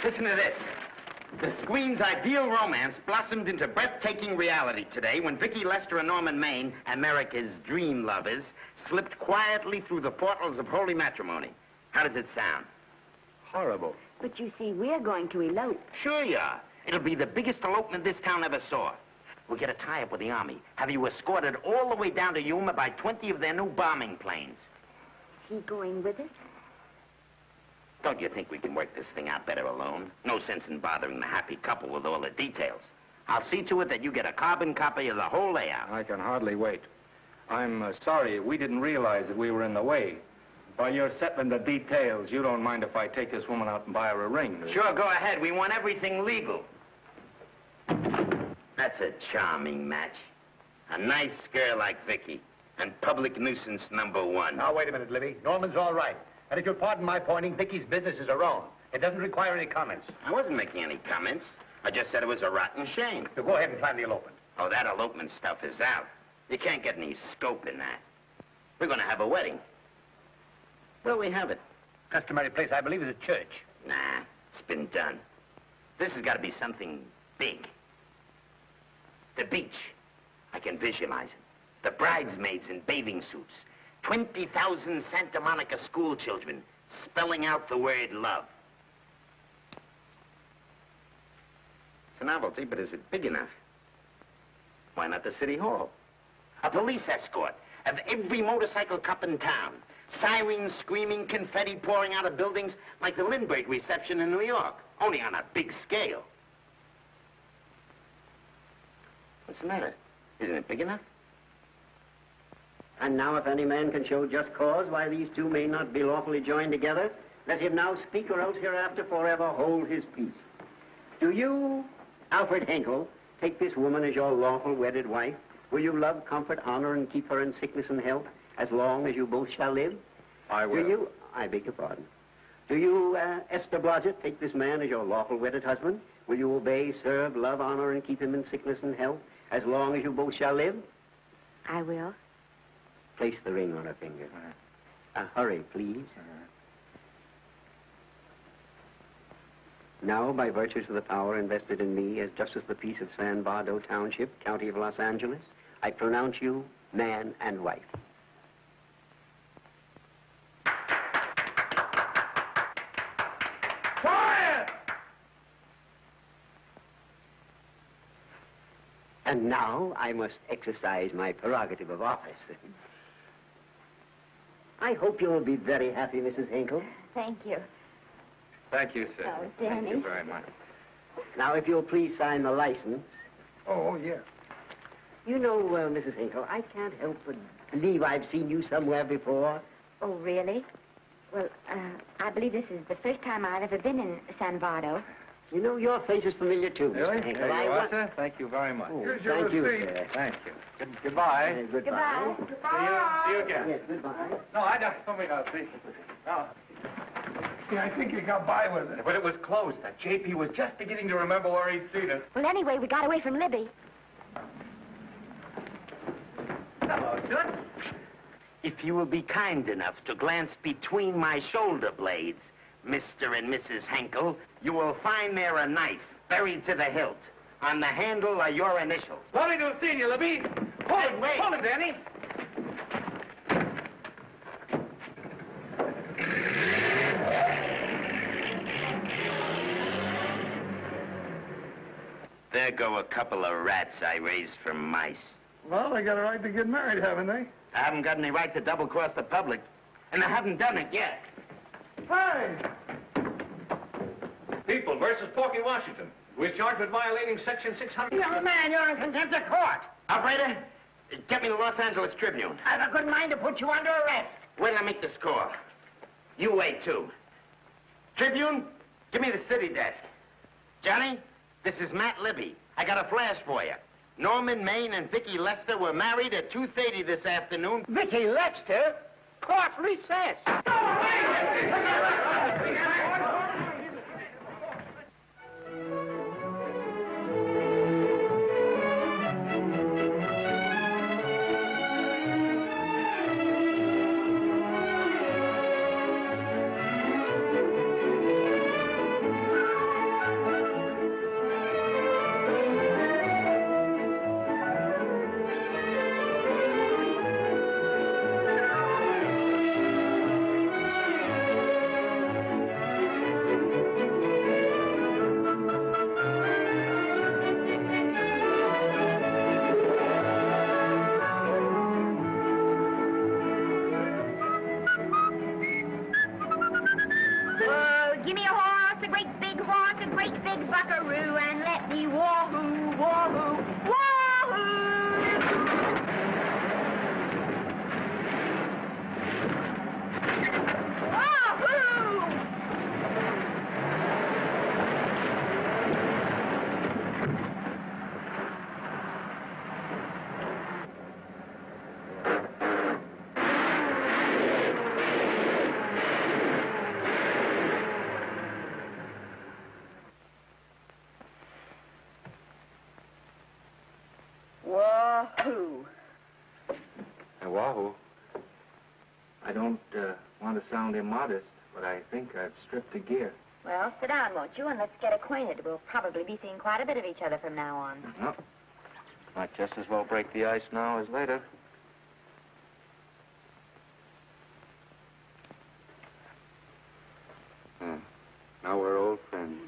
Listen to this. The screen's ideal romance blossomed into breathtaking reality today when Vicki Lester and Norman Maine, America's dream lovers, slipped quietly through the portals of holy matrimony. How does it sound?
Horrible.
But you see, we're going to elope.
Sure you are. It'll be the biggest elopement this town ever saw. We'll get a tie-up with the Army. Have you escorted all the way down to Yuma by 20 of their new bombing planes.
Is he going with us?
Don't you think we can work this thing out better alone? No sense in bothering the happy couple with all the details. I'll see to it that you get a carbon copy of the whole layout.
I can hardly wait. I'm sorry. We didn't realize that we were in the way. While you're settling the details, you don't mind if I take this woman out and buy her a ring, do you?
Sure, go ahead. We want everything legal. That's a charming match. A nice girl like Vicki. And public nuisance #1.
Now, wait a minute, Libby. Norman's all right. And if you'll pardon my pointing, Vicki's business is her own. It doesn't require any comments.
I wasn't making any comments. I just said it was a rotten shame.
So go ahead and plan the elopement.
Oh, that elopement stuff is out. You can't get any scope in that. We're going to have a wedding. Where'll we have it?
Customary place, I believe, is a church.
Nah, it's been done. This has got to be something big. The beach. I can visualize it. The bridesmaids in bathing suits. 20,000 Santa Monica school children spelling out the word love. It's a novelty, but is it big enough? Why not the city hall? A police escort of every motorcycle cop in town. Sirens screaming, confetti pouring out of buildings like the Lindbergh reception in New York, only on a big scale. What's the matter? Isn't it big enough?
And now, if any man can show just cause why these two may not be lawfully joined together, let him now speak, or else hereafter forever hold his peace. Do you, Alfred Henkel, take this woman as your lawful wedded wife? Will you love, comfort, honor, and keep her in sickness and health as long as you both shall live?
I will.
Do you, I beg your pardon. Do you, Esther Blodgett, take this man as your lawful wedded husband? Will you obey, serve, love, honor, and keep him in sickness and health as long as you both shall live?
I will.
Place the ring on her finger. Hurry, please. Now, by virtues of the power invested in me as Justice of the Peace of San Bardo Township, County of Los Angeles, I pronounce you man and wife.
Quiet!
And now I must exercise my prerogative of office. I hope you will be very happy, Mrs. Henkel.
Thank you.
Thank you, sir.
Oh,
Thank you
Danny.
very much.
Now, if you'll please sign the license.
Oh, yeah.
You know, Mrs. Henkel, I can't help but believe I've seen you somewhere before.
Oh, really? Well, I believe this is the first time I've ever been in San Bardo.
You know, your face is familiar, too,
Really?
Mr. Henkel.
There you are, sir. Thank you very much.
Oh,
Here's your
thank you,
receipt.
sir.
Thank you. Goodbye.
Goodbye.
See you again.
Yes, goodbye.
No, I don't. Let me know, see. No.
Yeah, I think you got by with it.
But it was close. That JP was just beginning to remember where he'd seen it.
Well, anyway, we got away from Libby.
Hello, Toots. If you will be kind enough to glance between my shoulder blades, Mr. and Mrs. Henkel, you will find there a knife buried to the hilt. On the handle are your initials.
Lovely to have seen you, Libby. Hold it,
wait.
hold it, Danny.
There go a couple of rats I raised from mice.
Well, they got a right to get married, haven't they?
I haven't got any right to double-cross the public, and I haven't done it yet.
Hey!
People versus Porky Washington, who is charged with violating Section 600.
Young man, you're in contempt of court.
Operator, get me the Los Angeles Tribune.
I've a good mind to put you under arrest.
Wait till I make the score. You wait, too. Tribune, give me the city desk. Johnny, this is Matt Libby. I got a flash for you. Norman Maine and Vicki Lester were married at 2:30 this afternoon.
Vicki Lester? Court recess.
great big horse, a great big buckaroo, and let me wahoo, wahoo, wahoo! Wahoo!
Wahoo. Wahoo. I don't want to sound immodest, but I think I've stripped the gear.
Well, sit down, won't you, and let's get acquainted. We'll probably be seeing quite a bit of each other from now on.
Well, might just as well break the ice now as later. Now we're old friends.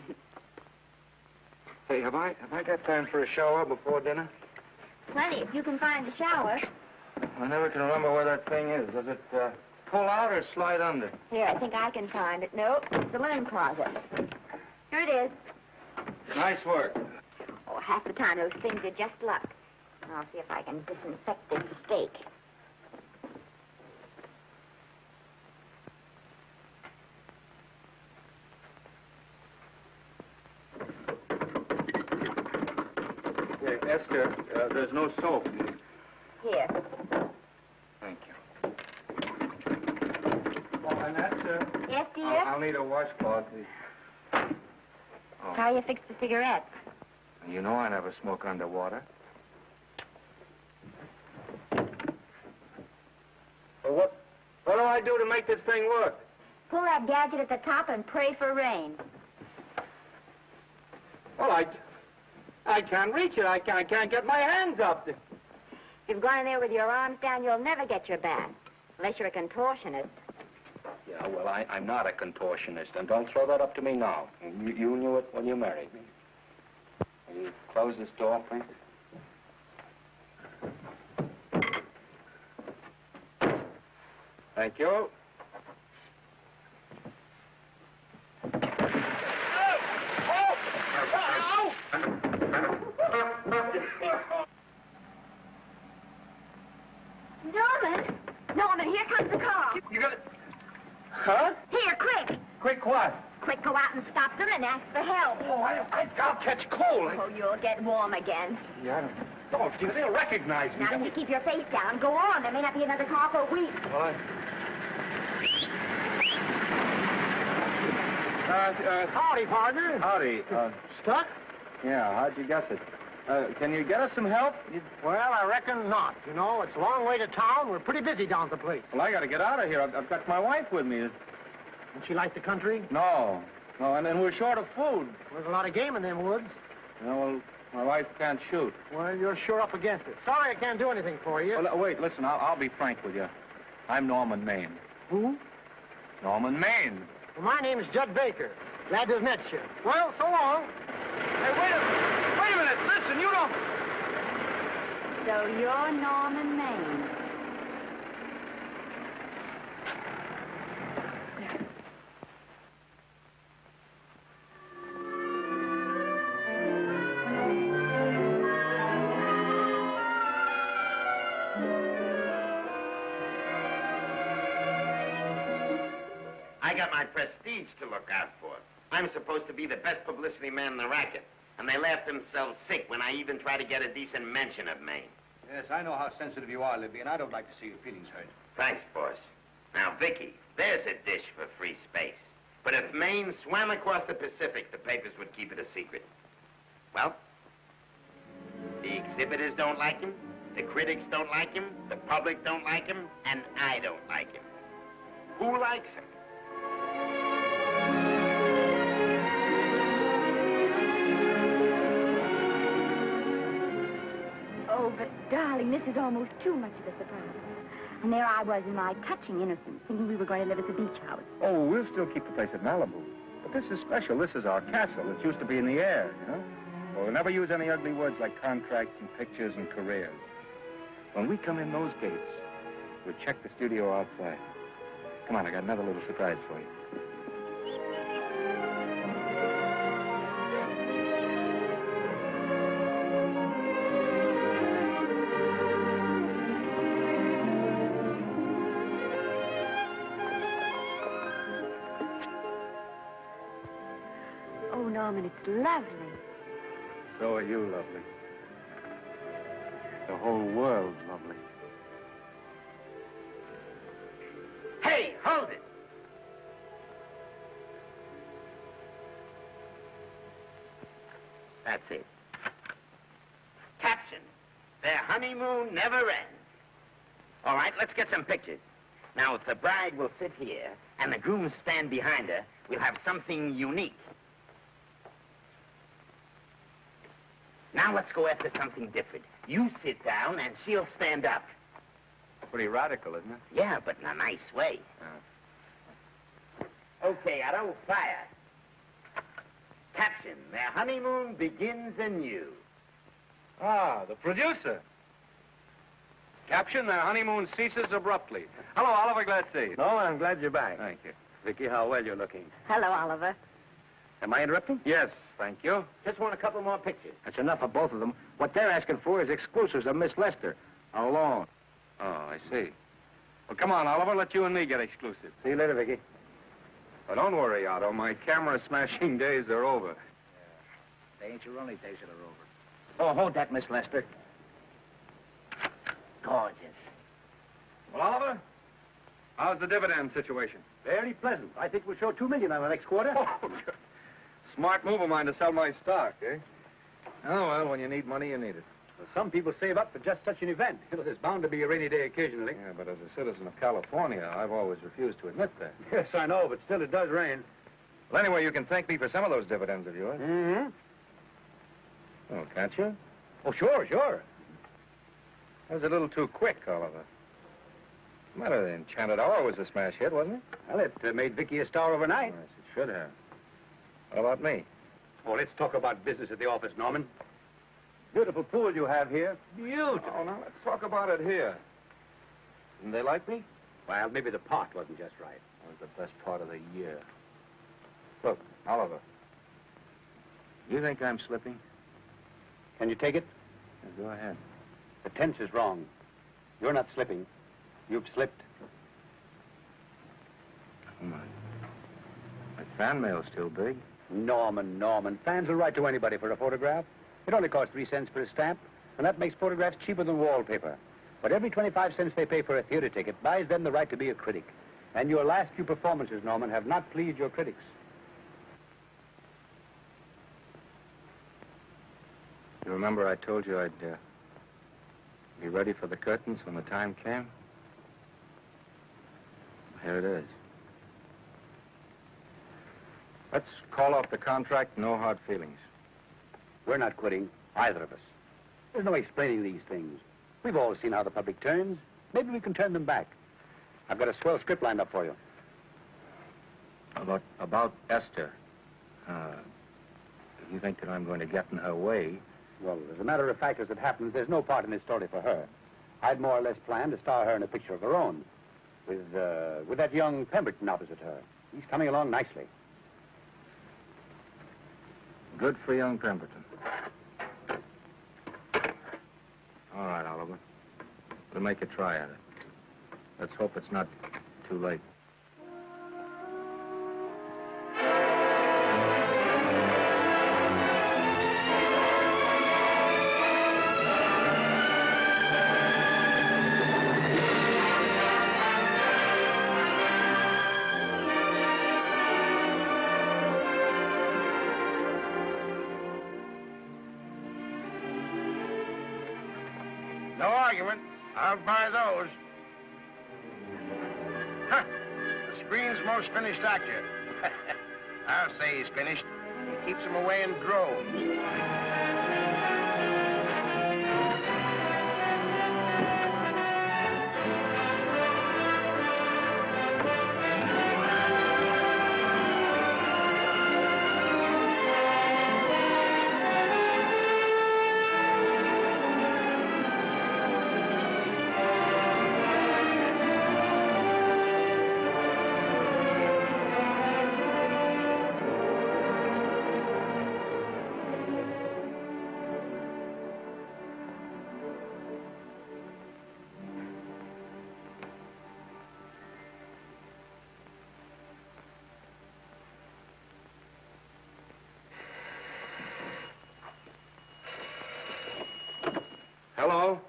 Hey, have I got time for a shower before dinner?
Plenty, if you can find the shower.
I never can remember where that thing is. Does it pull out or slide under?
Here, I think I can find it. Nope, it's the linen closet. Here it is.
Nice work.
Oh, half the time those things are just luck. I'll see if I can disinfect this steak.
Esther, there's no soap.
Here.
Thank you. Oh, and that's,
Yes, dear?
I'll need a washcloth, please. Oh.
How you fix the cigarettes?
You know I never smoke underwater. Well, what do I do to make this thing work?
Pull that gadget at the top and pray for rain.
Well, I can't reach it. I can't get my hands up.
If you've gone in there with your arms down, you'll never get your bath. Unless you're a contortionist.
Yeah, well, I'm not a contortionist, and don't throw that up to me now. You knew it when you married me. Will you close this door, please? Thank you.
Norman, here comes the car.
You got it? Huh?
Here, quick.
Quick what?
Quick, go out and stop them and ask for help.
Oh, I'll catch cold.
Oh, you'll get warm again.
Yeah, don't you? They'll recognize me.
Now, if you keep your face down, go on. There may not be another car for a week.
What?
Howdy, partner.
Howdy.
Stuck?
Yeah, how'd you guess it? Can you get us some help?
Well, I reckon not. You know, it's a long way to town. We're pretty busy down at the place.
Well, I got to get out of here. I've got my wife with me.
Don't she like the country?
No, and then we're short of food.
There's a lot of game in them woods.
You know, well, my wife can't shoot.
Well, you're sure up against it. Sorry I can't do anything for you.
Well, wait, listen, I'll be frank with you. I'm Norman Maine.
Who?
Norman Maine.
Well, my name's Judd Baker. Glad to have met you. Well, so long.
Hey, wait a minute. Listen, you don't...
So you're Norman Maine.
I got my prestige to look out for. I'm supposed to be the best publicity man in the racket. And they laughed themselves sick when I even tried to get a decent mention of Maine.
Yes, I know how sensitive you are, Libby, and I don't like to see your feelings hurt.
Thanks, boss. Now, Vicki, there's a dish for free space. But if Maine swam across the Pacific, the papers would keep it a secret. Well, the exhibitors don't like him, the critics don't like him, the public don't like him, and I don't like him. Who likes him?
Oh, but, darling, this is almost too much of a surprise. And there I was in my touching innocence, thinking we were going to live at the beach house.
Oh, we'll still keep the place at Malibu. But this is special. This is our castle. It used to be in the air, you know? We'll never use any ugly words like contracts and pictures and careers. When we come in those gates, we'll check the studio outside. Come on, I got another little surprise for you.
Oh, Norman, it's lovely.
So are you lovely. The whole world's lovely.
Hey, hold it! That's it. Caption, their honeymoon never ends. All right, let's get some pictures. Now, if the bride will sit here and the groom stand behind her, we'll have something unique. Now let's go after something different. You sit down and she'll stand up.
Pretty radical, isn't it?
Yeah, but in a nice way. Okay, Otto, fire. Caption, their honeymoon begins anew.
Ah, the producer. Caption, their honeymoon ceases abruptly. Hello, Oliver, glad to see you.
No, I'm glad you're back.
Thank you.
Vicki, how well you're looking.
Hello, Oliver.
Am I interrupting?
Yes, thank you.
Just want a couple more pictures.
That's enough of both of them. What they're asking for is exclusives of Miss Lester. Alone.
Oh, I see. Well, come on, Oliver, let you and me get exclusive.
See you later, Vicki.
Well, don't worry, Otto. My camera smashing days are over.
They ain't your only days that are over. Oh, hold that, Miss Lester.
Gorgeous.
Well, Oliver, how's the dividend situation?
Very pleasant. I think we'll show $2 million on the next quarter.
Oh, smart move of mine to sell my stock, eh? Oh, well, when you need money, you need it.
Well, some people save up for just such an event. You know, there's bound to be a rainy day occasionally.
Yeah, but as a citizen of California, I've always refused to admit that.
Yes, I know, but still it does rain.
Well, anyway, you can thank me for some of those dividends of yours.
Mm-hmm.
Oh, can't you?
Oh, sure, sure.
That was a little too quick, Oliver. What's the matter? The Enchanted Hour was a smash hit, wasn't it?
Well, it made Vicki a star overnight.
Yes, it should have. What about me?
Oh, let's talk about business at the office, Norman. Beautiful pool you have here. Beautiful.
Oh, now let's talk about it here. Didn't they like me?
Well, maybe the pot wasn't just right.
That was the best part of the year. Look, Oliver, you think I'm slipping?
Can you take it?
Yeah, go ahead.
The tense is wrong. You're not slipping. You've slipped.
Oh, my fan mail's still big.
Norman. Fans will write to anybody for a photograph. It only costs 3 cents for a stamp, and that makes photographs cheaper than wallpaper. But every 25 cents they pay for a theater ticket buys them the right to be a critic. And your last few performances, Norman, have not pleased your critics.
You remember I told you I'd be ready for the curtains when the time came? Here it is. Let's call off the contract, no hard feelings.
We're not quitting, either of us. There's no explaining these things. We've all seen how the public turns. Maybe we can turn them back. I've got a swell script lined up for you.
About Esther. If you think that I'm going to get in her way...
Well, as a matter of fact, as it happens, there's no part in this story for her. I'd more or less planned to star her in a picture of her own. With that young Pemberton opposite her. He's coming along nicely.
Good for young Pemberton. All right, Oliver. We'll make a try at it. Let's hope it's not too late.
No argument. I'll buy those. Huh. The screen's most finished actor. I'll say he's finished. He keeps them away in droves.
Hello?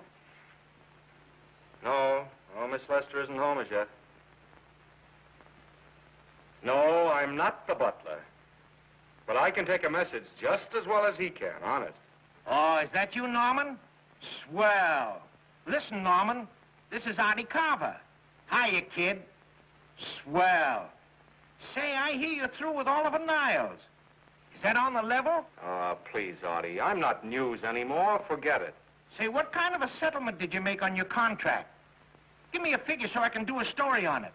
No, Miss Lester isn't home as yet. No, I'm not the butler. But I can take a message just as well as he can, honest.
Oh, is that you, Norman? Swell. Listen, Norman, this is Artie Carver. Hiya, kid. Swell. Say, I hear you're through with Oliver Niles. Is that on the level?
Please, Artie, I'm not news anymore. Forget it.
Say, what kind of a settlement did you make on your contract? Give me a figure so I can do a story on it.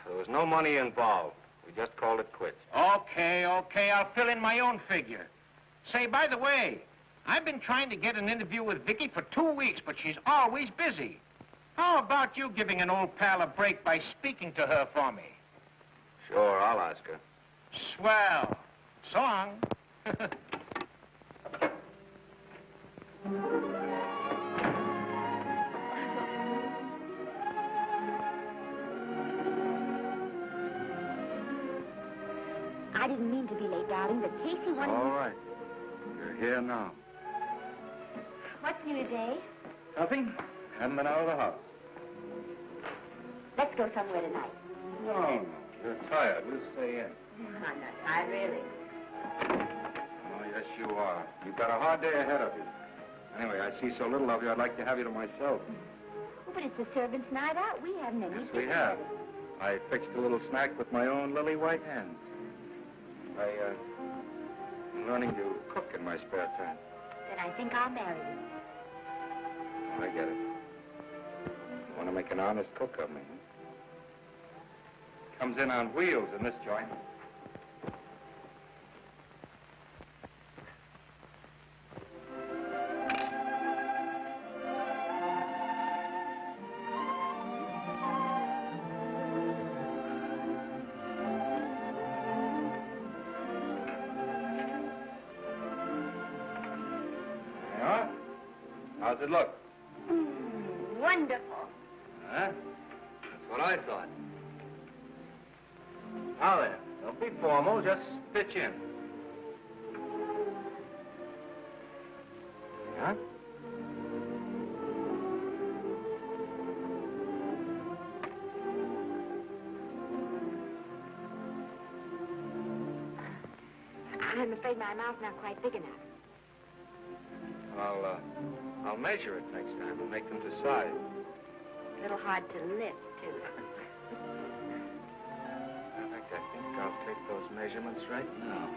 There was no money involved. We just called it quits.
Okay, I'll fill in my own figure. Say, by the way, I've been trying to get an interview with Vicki for 2 weeks, but she's always busy. How about you giving an old pal a break by speaking to her for me?
Sure, I'll ask her.
Swell. So long.
I didn't mean to be late, darling, but Casey wanted...
All right. You're here now.
What's new today?
Nothing. Haven't been out of the house.
Let's go somewhere tonight.
No. You're tired. We'll stay in.
I'm not tired, really.
Oh, yes, you are. You've got a hard day ahead of you. Anyway, I see so little of you, I'd like to have you to myself.
Oh, but it's the servants' night out. We haven't any...
Yes, we have. I fixed a little snack with my own lily white hands. I'm learning to cook in my spare time.
Then I think I'll marry you.
I get it. You want to make an honest cook of me, huh? Comes in on wheels in this joint. Yeah? How's it look?
Wonderful.
Huh? That's what I thought. Now then, don't be formal, just pitch in. Yeah?
I'm afraid my mouth's not quite big enough.
I'll measure it next time and make them to size.
A little hard to lift, too.
In fact, I think I'll take those measurements right now.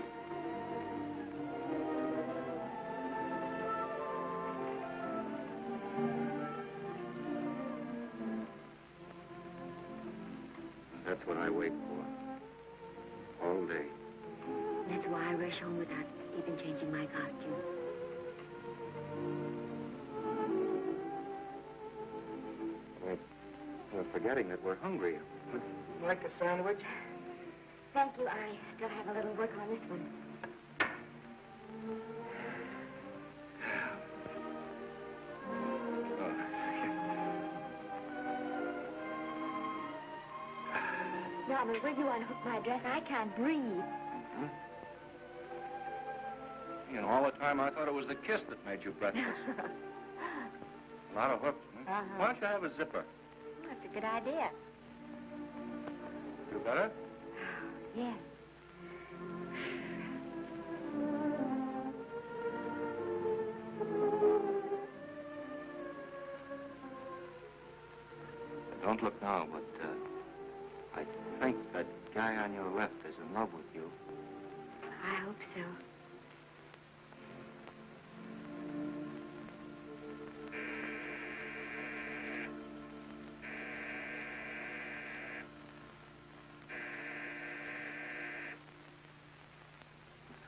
That's what I wait for. All day.
That's why I rush home without even changing my costume.
We're forgetting that we're hungry. Would you like a sandwich?
Thank you. I still have a little work on this one. Norman, will you unhook my dress? I can't breathe.
Mm-hmm. You know, all the time I thought it was the kiss that made you breathless. A lot of hooks. Huh? Why don't you have a zipper?
That's a good idea.
You better?
Yes.
Don't look now, but I think that guy on your left is in love with you.
I hope so.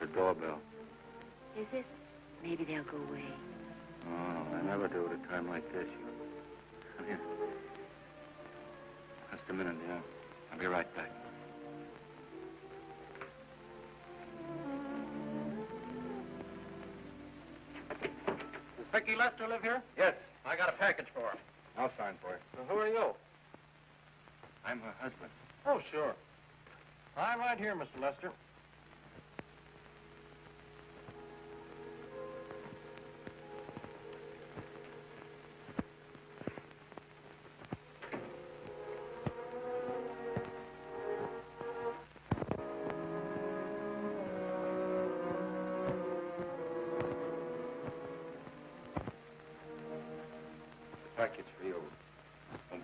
It's the doorbell.
Is it? Maybe they'll go away.
Oh, I never do at a time like this. Come here. Just a minute, dear. I'll be right back.
Does Vicki Lester live here?
Yes.
I got a package for her.
I'll sign for it.
Well, who are you?
I'm her husband.
Oh, sure. I'm right here, Mr. Lester.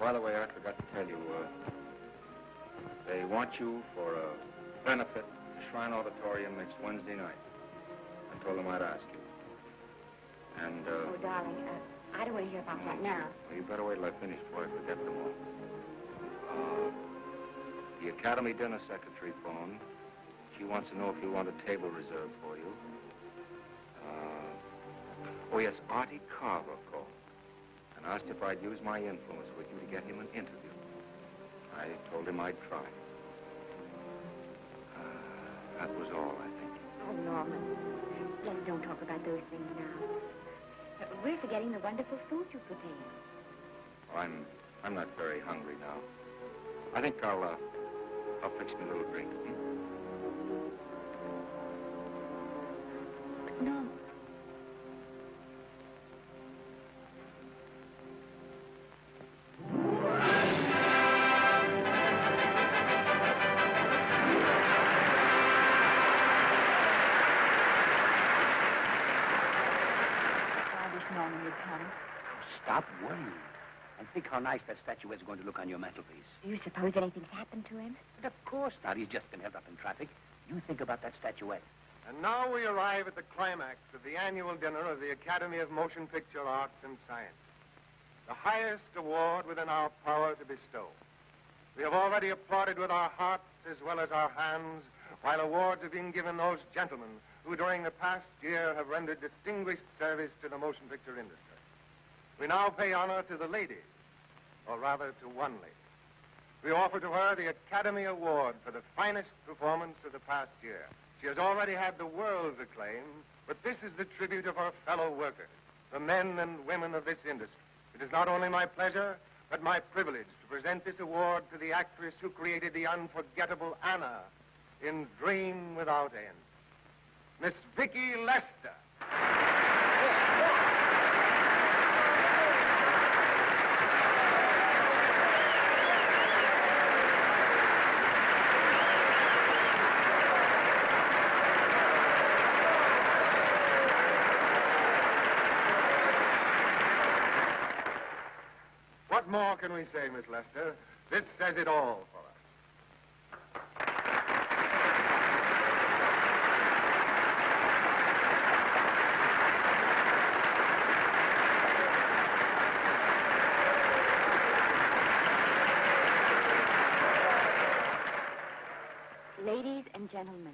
by the way, I forgot to tell you, they want you for a benefit Shrine Auditorium next Wednesday night. I told them I'd ask you. And,
Oh, darling, I don't want to hear about that now.
Well, you better wait till I finish before I forget them all. The Academy dinner secretary phoned. She wants to know if you want a table reserved for you. Oh, yes, Artie Carver called and asked if I'd use my influence with you to get him an interview. I told him I'd try. That was all, I think.
Oh, Norman, let's don't talk about those things now. We're forgetting the wonderful food you prepared.
Oh, I'm not very hungry now. I think I'll fix me a little drink.
No.
Stop worrying. And think how nice that statuette's going to look on your mantelpiece.
Do you suppose anything's happened to him?
But of course not. He's just been held up in traffic. You think about that statuette.
And now we arrive at the climax of the annual dinner of the Academy of Motion Picture Arts and Sciences, the highest award within our power to bestow. We have already applauded with our hearts as well as our hands, while awards are being given those gentlemen who during the past year have rendered distinguished service to the motion picture industry. We now pay honor to the ladies, or rather to one lady. We offer to her the Academy Award for the finest performance of the past year. She has already had the world's acclaim, but this is the tribute of her fellow workers, the men and women of this industry. It is not only my pleasure, but my privilege to present this award to the actress who created the unforgettable Anna in Dream Without End, Miss Vicki Lester. What more can we say, Miss Lester? This says it all for us.
Ladies and gentlemen,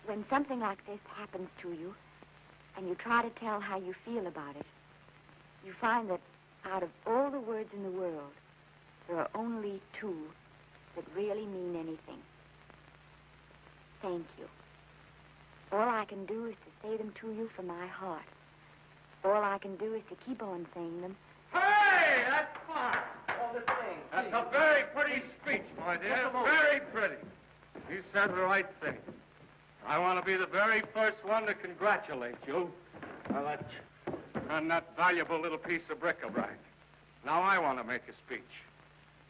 when something like this happens to you, and you try to tell how you feel about it, you find that out of all the words in the world, there are only two that really mean anything. Thank you. All I can do is to say them to you from my heart. All I can do is to keep on saying them.
Hey, that's fine. All the thing. That's a very pretty speech, my dear. Very pretty. You said the right thing. I want to be the very first one to congratulate you on that valuable little piece of bric-a-brac. Now I want to make a speech.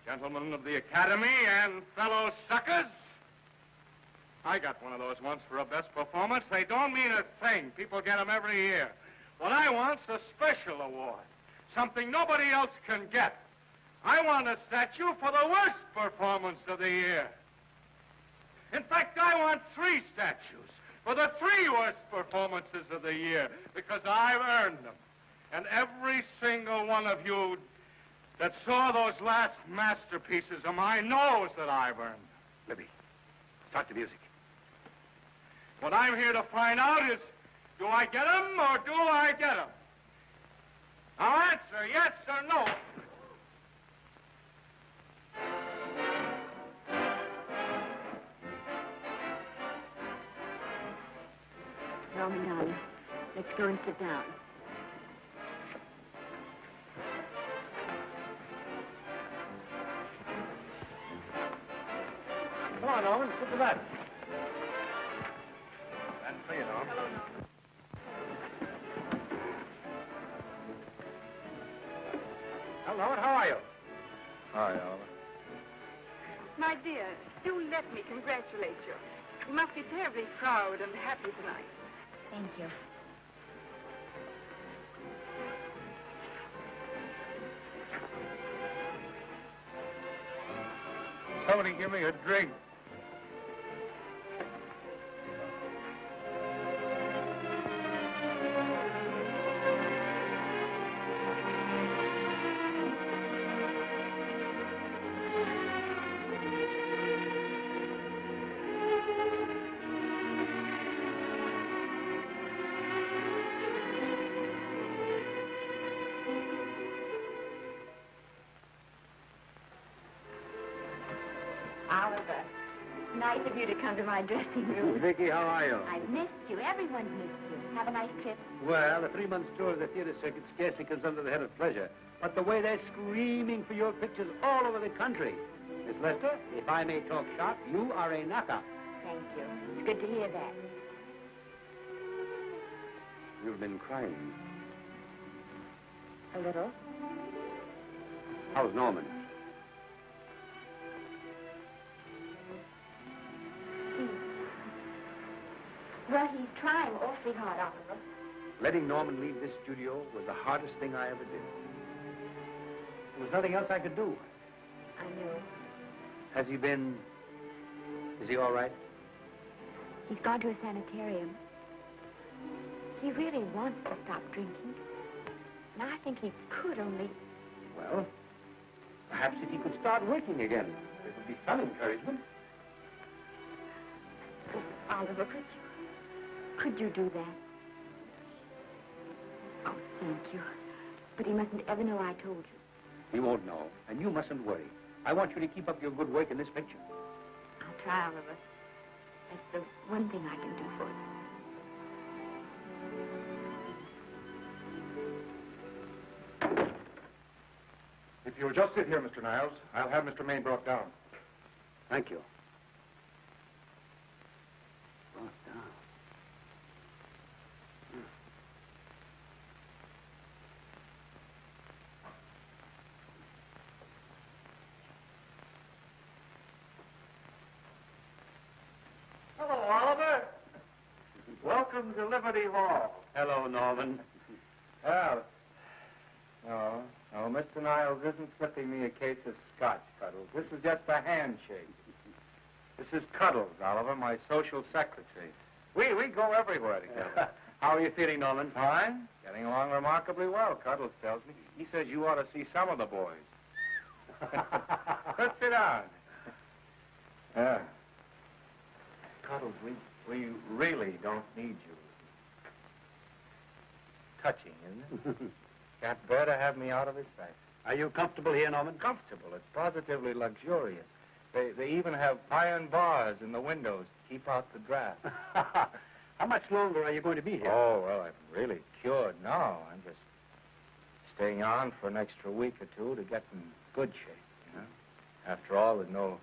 Gentlemen of the Academy and fellow suckers, I got one of those once for a best performance. They don't mean a thing. People get them every year. What I want's a special award, something nobody else can get. I want a statue for the worst performance of the year. In fact, I want 3 statues for the 3 worst performances of the year, because I've earned them. And every single one of you that saw those last masterpieces of mine knows that I've earned them.
Libby, start the music.
What I'm here to find out is, do I get them or do I get them? Now answer yes or no.
Norman, darling, let's go and sit down.
Come on, Owen, sit to that. That's for you, Norman. Hello, how are you?
Hi, Oliver.
My dear, do let me congratulate you. You must be terribly proud and happy tonight.
Thank you.
Somebody give me a drink.
Oliver, nice of you to come to my dressing room.
Vicki, how are you?
I've missed you. Everyone's missed you. Have a nice trip.
Well, a 3-month tour of the theater circuit scarcely comes under the head of pleasure. But the way they're screaming for your pictures all over the country. Miss Lester, if I may talk shop, you are a knocker.
Thank you. It's good to hear that.
You've been crying.
A little.
How's Norman?
Well, he's trying awfully hard, Oliver.
Letting Norman leave this studio was the hardest thing I ever did. There was nothing else I could do.
I know.
Has he been... Is he all right?
He's gone to a sanitarium. He really wants to stop drinking. And I think he could only...
Well, perhaps if he could start working again, there would be some encouragement.
Oh, Oliver, could you do that? Oh, thank you. But he mustn't ever know I told you.
He won't know, and you mustn't worry. I want you to keep up your good work in this picture.
I'll try, Oliver. That's the one thing I can do for you.
If you'll just sit here, Mr. Niles, I'll have Mr. Maine brought down.
Thank you.
Hello, Oliver. Welcome to Liberty Hall.
Hello, Norman.
Well, no, Mr. Niles isn't slipping me a case of scotch, Cuddles. This is just a handshake. This is Cuddles, Oliver, my social secretary. We go everywhere together.
How are you feeling, Norman?
Fine. Getting along remarkably well, Cuddles tells me. He says you ought to see some of the boys. Let's sit down. Yeah. Cuddles, we really don't need you. Touching, isn't it? Can't bear to have me out of his sight.
Are you comfortable here, Norman?
Comfortable. It's positively luxurious. They even have iron bars in the windows to keep out the draft.
How much longer are you going to be here?
Oh, well, I'm really cured now. I'm just staying on for an extra week or two to get in good shape, you know. After all, there's no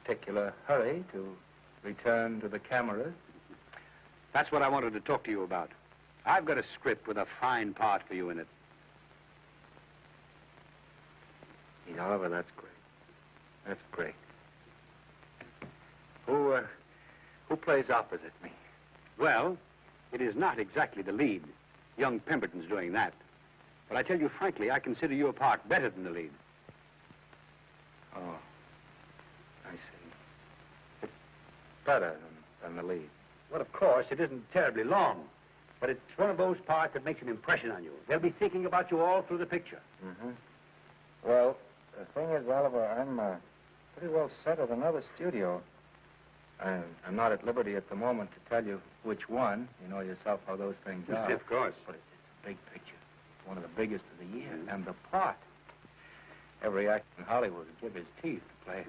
particular hurry to return to the cameras.
That's what I wanted to talk to you about. I've got a script with a fine part for you in it.
Oliver, that's great. That's great. Who plays opposite me?
Well, it is not exactly the lead. Young Pemberton's doing that. But I tell you frankly, I consider your part better than the lead.
Oh, I see. It's better than the lead.
Well, of course, it isn't terribly long. But it's one of those parts that makes an impression on you. They'll be thinking about you all through the picture.
Mm-hmm. Well, the thing is, Oliver, I'm pretty well set at another studio. I'm not at liberty at the moment to tell you which one. You know yourself how those things are.
Of course.
But it's a big picture. It's one of the biggest of the year. Mm-hmm. And the part. Every actor in Hollywood would give his teeth to play.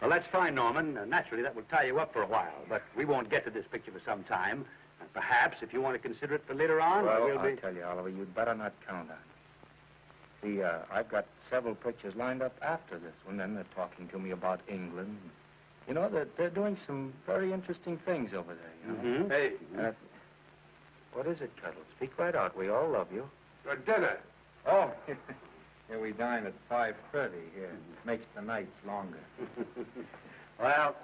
Well, that's fine, Norman. Naturally, that will tie you up for a while. But we won't get to this picture for some time. And perhaps, if you want to consider it for later on,
well,
we'll be...
I'll tell you, Oliver, you'd better not count on it. See, I've got several pictures lined up after this one, and they're talking to me about England. You know, they're doing some very interesting things over there, you know?
Mm-hmm. Hey.
What is it, Cuddles? Speak right out. We all love you.
For dinner.
Oh, here we dine at 5:30 here. It makes the nights longer.
Well,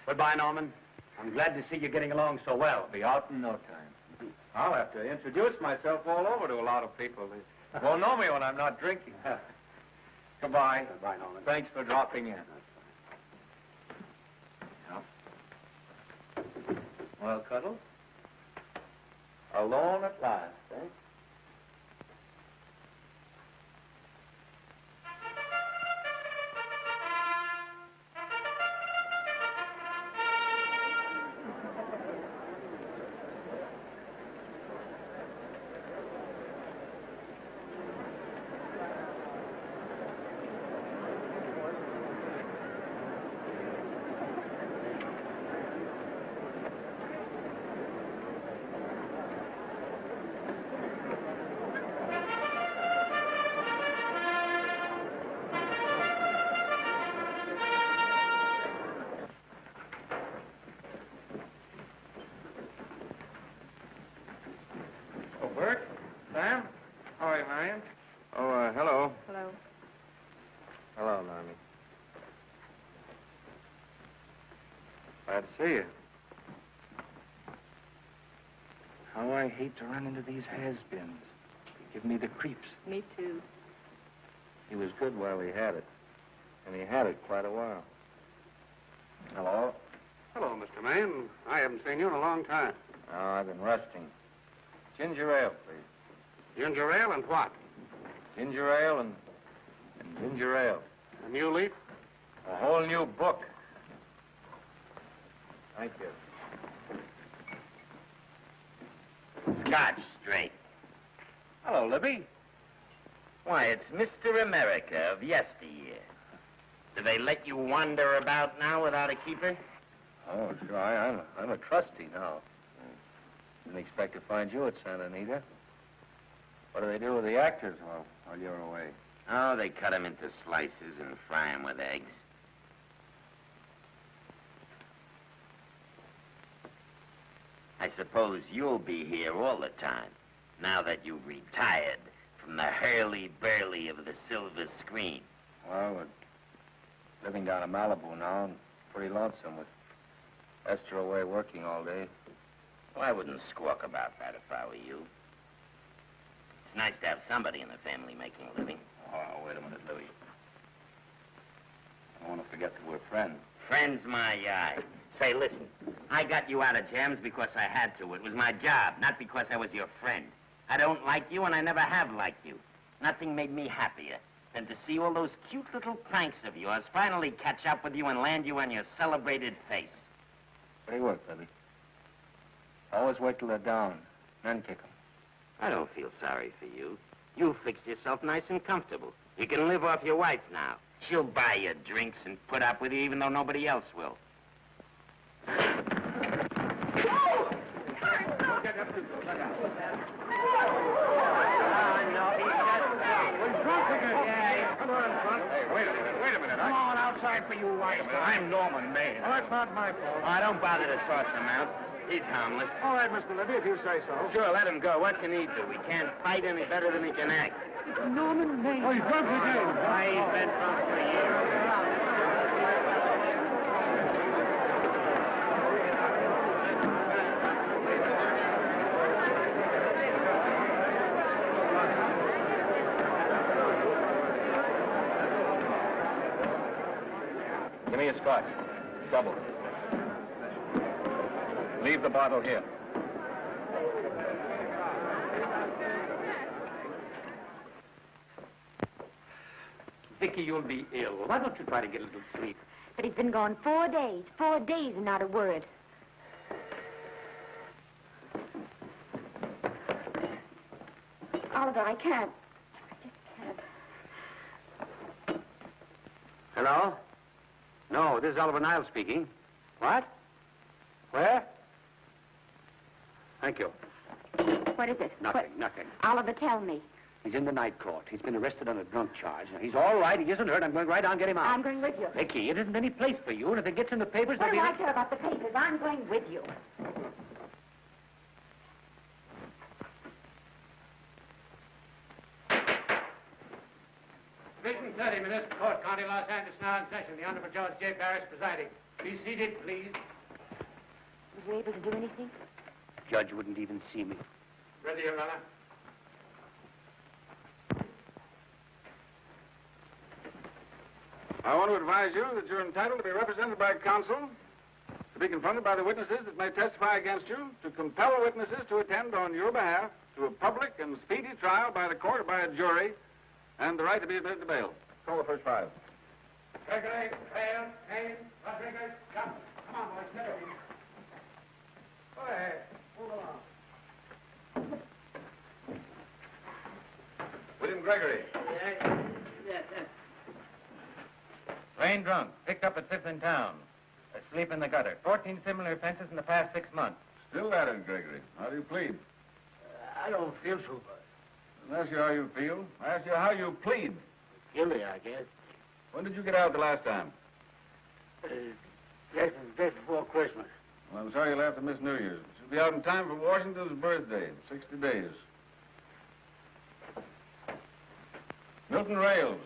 goodbye, Norman. I'm glad to see you getting along so well.
Be out in no time. I'll have to introduce myself all over to a lot of people. They won't know me when I'm not drinking. Goodbye.
Goodbye, Norman.
Thanks for dropping in. Well, Cuddles? Alone at last, eh?
Hello.
Hello.
Hello, Normie. Glad to see you. How I hate to run into these has-beens. They give me the creeps.
Me too.
He was good while he had it. And he had it quite a while. Hello?
Hello, Mr. Maine. I haven't seen you in a long time.
Oh, I've been resting. Ginger ale, please.
Ginger ale and what?
Ginger ale and ginger ale.
A new leaf?
A whole new book. Thank you.
Scotch straight. Hello, Libby. Why, it's Mr. America of yesteryear. Do they let you wander about now without a keeper?
Oh, sure. I'm a trustee now. Didn't expect to find you at Santa Anita. What do they do with the actors while you're away?
Oh, they cut them into slices and fry them with eggs. I suppose you'll be here all the time, now that you've retired from the hurly-burly of the silver screen.
Well, we're living down in Malibu now and pretty lonesome with Esther away working all day.
Well, I wouldn't squawk about that if I were you. It's nice to have somebody in the family making a living.
Oh, wait a minute, Louis. I don't want to forget that we're friends.
Friends, my eye. Say, listen, I got you out of jams because I had to. It was my job, not because I was your friend. I don't like you, and I never have liked you. Nothing made me happier than to see all those cute little pranks of yours finally catch up with you and land you on your celebrated face.
Pretty work, Libby. Always wait till they're down, then kick them.
I don't feel sorry for you. You fixed yourself nice and comfortable. You can live off your wife now. She'll buy you drinks and put up with you even though nobody else will.
Wait a minute.
Come on outside for you, wife.
I'm Norman Maine.
Well, that's not my fault.
Oh, don't bother to toss him out. He's harmless.
All right, Mr. Libby, if you say so.
Sure, let him go. What can he do? He can't fight any better than he can act.
Norman Maine.
Oh, he's drunk again.
Why, he's been drunk for years.
Give me a scotch. Double. Leave the bottle here.
Vicki, you'll be ill. Why don't you try to get a little sleep?
But he's been gone 4 days. 4 days and not a word. Oliver, I can't. I just can't.
Hello? No, this is Oliver Niles speaking. What? Where? Thank you.
What is it?
Nothing.
Oliver, tell me.
He's in the night court. He's been arrested on a drunk charge. Now, he's all right. He isn't hurt. I'm going right down and get him out.
I'm going with you.
Vicki, it isn't any place for you, and if it gets in the papers,
What
there'll
do
be...
I care about the papers? I'm going with you.
Division 30, Municipal Court, County Los Angeles, now in session. The Honorable George J. Parrish presiding. Be seated, please.
Was you able to do anything?
Judge wouldn't even see me.
Ready, Your Honor.
I want to advise you that you're entitled to be represented by counsel, to be confronted by the witnesses that may testify against you, to compel witnesses to attend on your behalf to a public and speedy trial by the court or by a jury, and the right to be admitted to bail. Call the first five.
Gregory, Hale, Haynes, Rodriguez, Johnson. Come on, boys, get over. Go ahead. Move along.
William Gregory.
Plain drunk, picked up at 5th in town. Asleep in the gutter. 14 similar offenses in the past 6 months.
Still at it, Gregory. How do you plead?
I don't feel so bad.
I didn't ask you how you feel. I asked you how you plead.
Guilty, I guess.
When did you get out the last time?
Just before Christmas.
Well, I'm sorry you'll have to miss New Year's. You'll be out in time for Washington's birthday in 60 days. Milton Rails.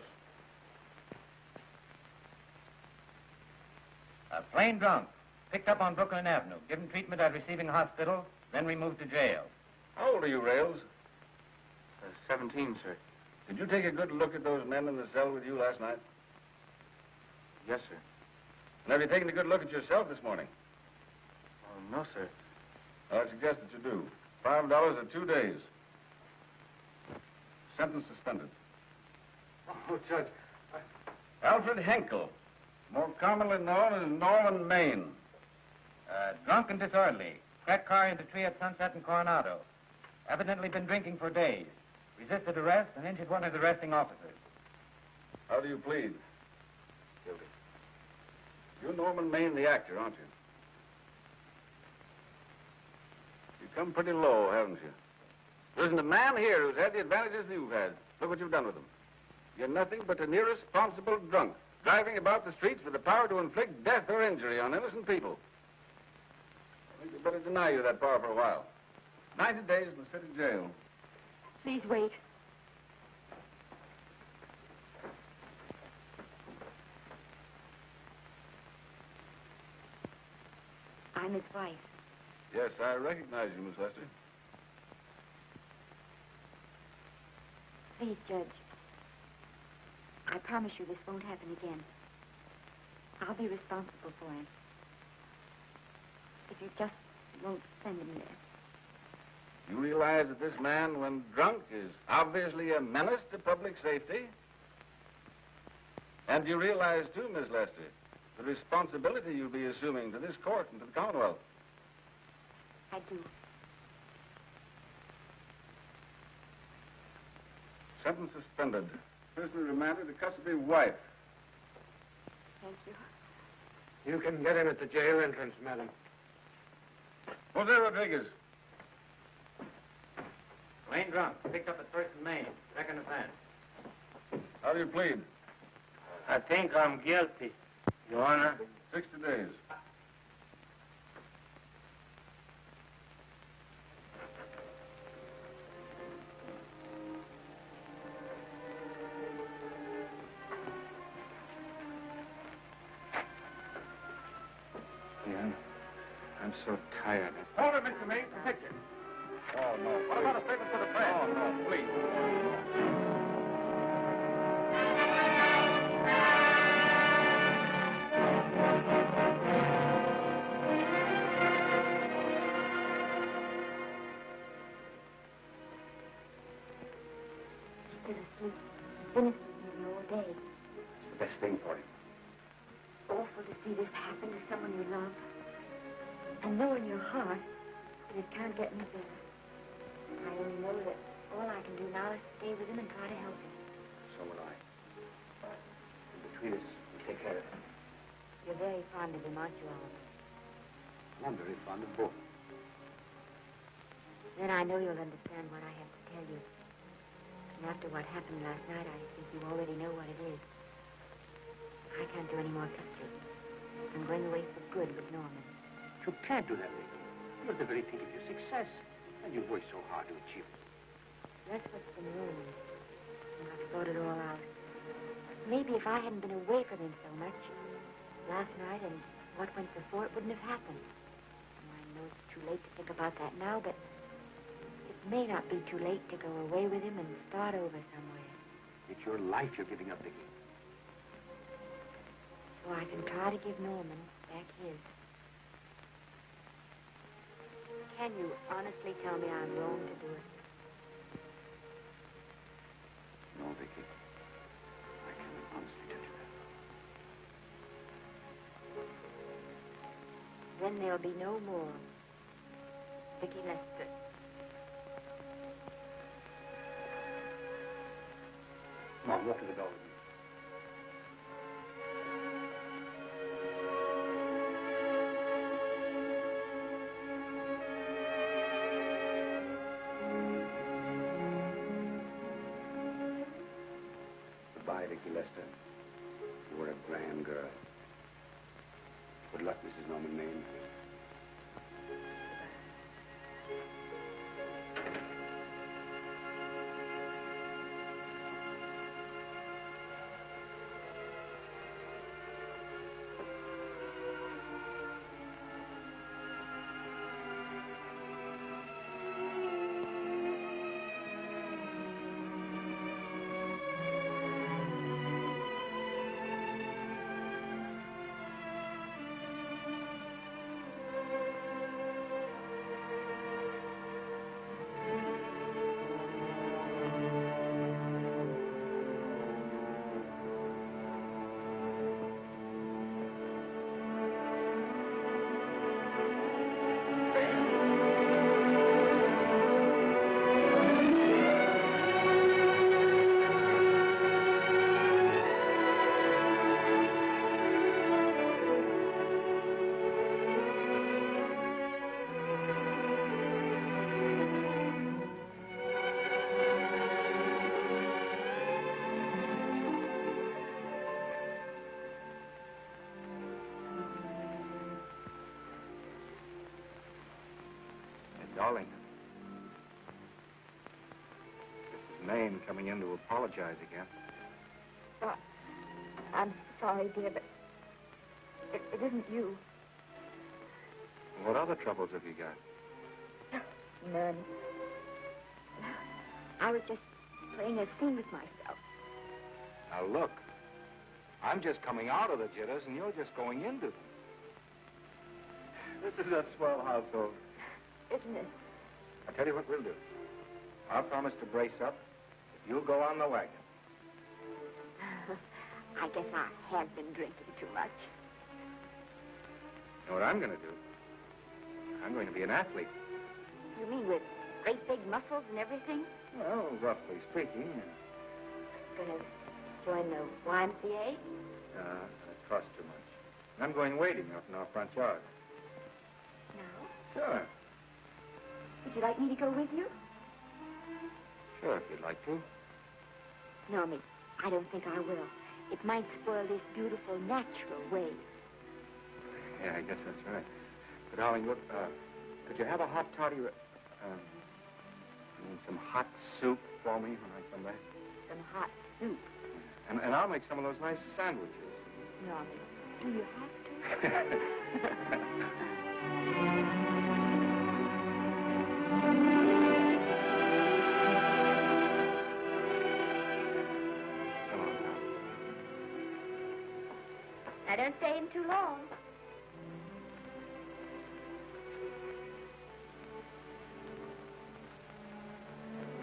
Plain drunk, picked up on Brooklyn Avenue, given treatment at receiving hospital, then removed to jail.
How old are you, Rails?
17, sir.
Did you take a good look at those men in the cell with you last night?
Yes, sir.
And have you taken a good look at yourself this morning?
No, sir.
Well, I suggest that you do. $5 or 2 days. Sentence suspended.
Oh, Judge.
Alfred Henkel, more commonly known as Norman Maine.
Drunk and disorderly. Cracked car into tree at Sunset and Coronado. Evidently been drinking for days. Resisted arrest and injured one of the arresting officers.
How do you plead?
Guilty.
You're Norman Maine, the actor, aren't you? You've come pretty low, haven't you? There isn't a man here who's had the advantages you've had. Look what you've done with them. You're nothing but an irresponsible drunk, driving about the streets with the power to inflict death or injury on innocent people. I think we'd better deny you that power for a while. 90 days in the city jail.
Please wait. I'm his wife.
Yes, I recognize you, Miss Lester.
Please, Judge. I promise you this won't happen again. I'll be responsible for him. If you just won't send him there.
You realize that this man, when drunk, is obviously a menace to public safety? And you realize, too, Miss Lester, the responsibility you'll be assuming to this court and to the Commonwealth.
I do.
Sentence suspended. Prisoner remanded to custody of wife.
Thank you.
You can get him at the jail entrance, madam.
Jose Rodriguez.
Plain drunk, picked up at 1st and Main. Second offense.
How do you plead?
I think I'm guilty, Your Honor.
60 days.
I'm so tired.
Hold him, Mr. Maine. Protect him.
Oh, no.
What about a statement to the press?
Oh, no, please.
He's asleep. He's been asleep nearly all day.
It's the best thing for him.
Awful to see this happen to someone you love. And know in your heart that it can't get any better. I only know that all I can do now is stay with him and try to help him.
So will I. And between us, we'll take care of him.
You're very fond of him, aren't you, Oliver?
I'm very fond of both.
Then I know you'll understand what I have to tell you. And after what happened last night, I think you already know what it is. I can't do any more pictures. I'm going away for good with Norman.
You can't do that, Vicki. You're at the very peak of your success. And you've worked so hard to achieve it.
That's what's been wrong. And I've thought it all out. Maybe if I hadn't been away from him so much, last night and what went before, it wouldn't have happened. And I know it's too late to think about that now, but it may not be too late to go away with him and start over somewhere.
It's your life you're giving up, Vicki.
so I can try to give Norman back his. Can you honestly tell me I'm wrong to do it?
No, Vicki. I cannot honestly tell you that.
Then there'll be no more Vicki Lester.
Come on, walk to the door with me. Goodbye, Vicki Lester. You were a grand girl. Good luck, Mrs. Norman Maine.
Darling, this is Maine coming in to apologize again.
Oh, I'm sorry, dear, but it isn't you.
What other troubles have you got?
None. I was just playing a scene with myself.
Now, look. I'm just coming out of the jitters, and you're just going into them. This is a swell household.
Isn't it?
I'll tell you what we'll do. I'll promise to brace up if you'll go on the wagon.
I guess I have been drinking too much.
You know what I'm going to do? I'm going to be an athlete.
You mean with great big muscles and everything?
Well, roughly speaking.
Going to join the YMCA?
It costs too much. And I'm going wading up in our front yard.
No.
Sure.
Would you like me to go with you?
Sure, if you'd like to.
No, Miss, I don't think I will. It might spoil this beautiful, natural wave.
Yeah, I guess that's right. But, darling, look, could you have a hot toddy, some hot soup for me when I come back?
Some hot soup?
And I'll make some of those nice sandwiches.
No, Miss, do you have to? Now, don't stay in too long.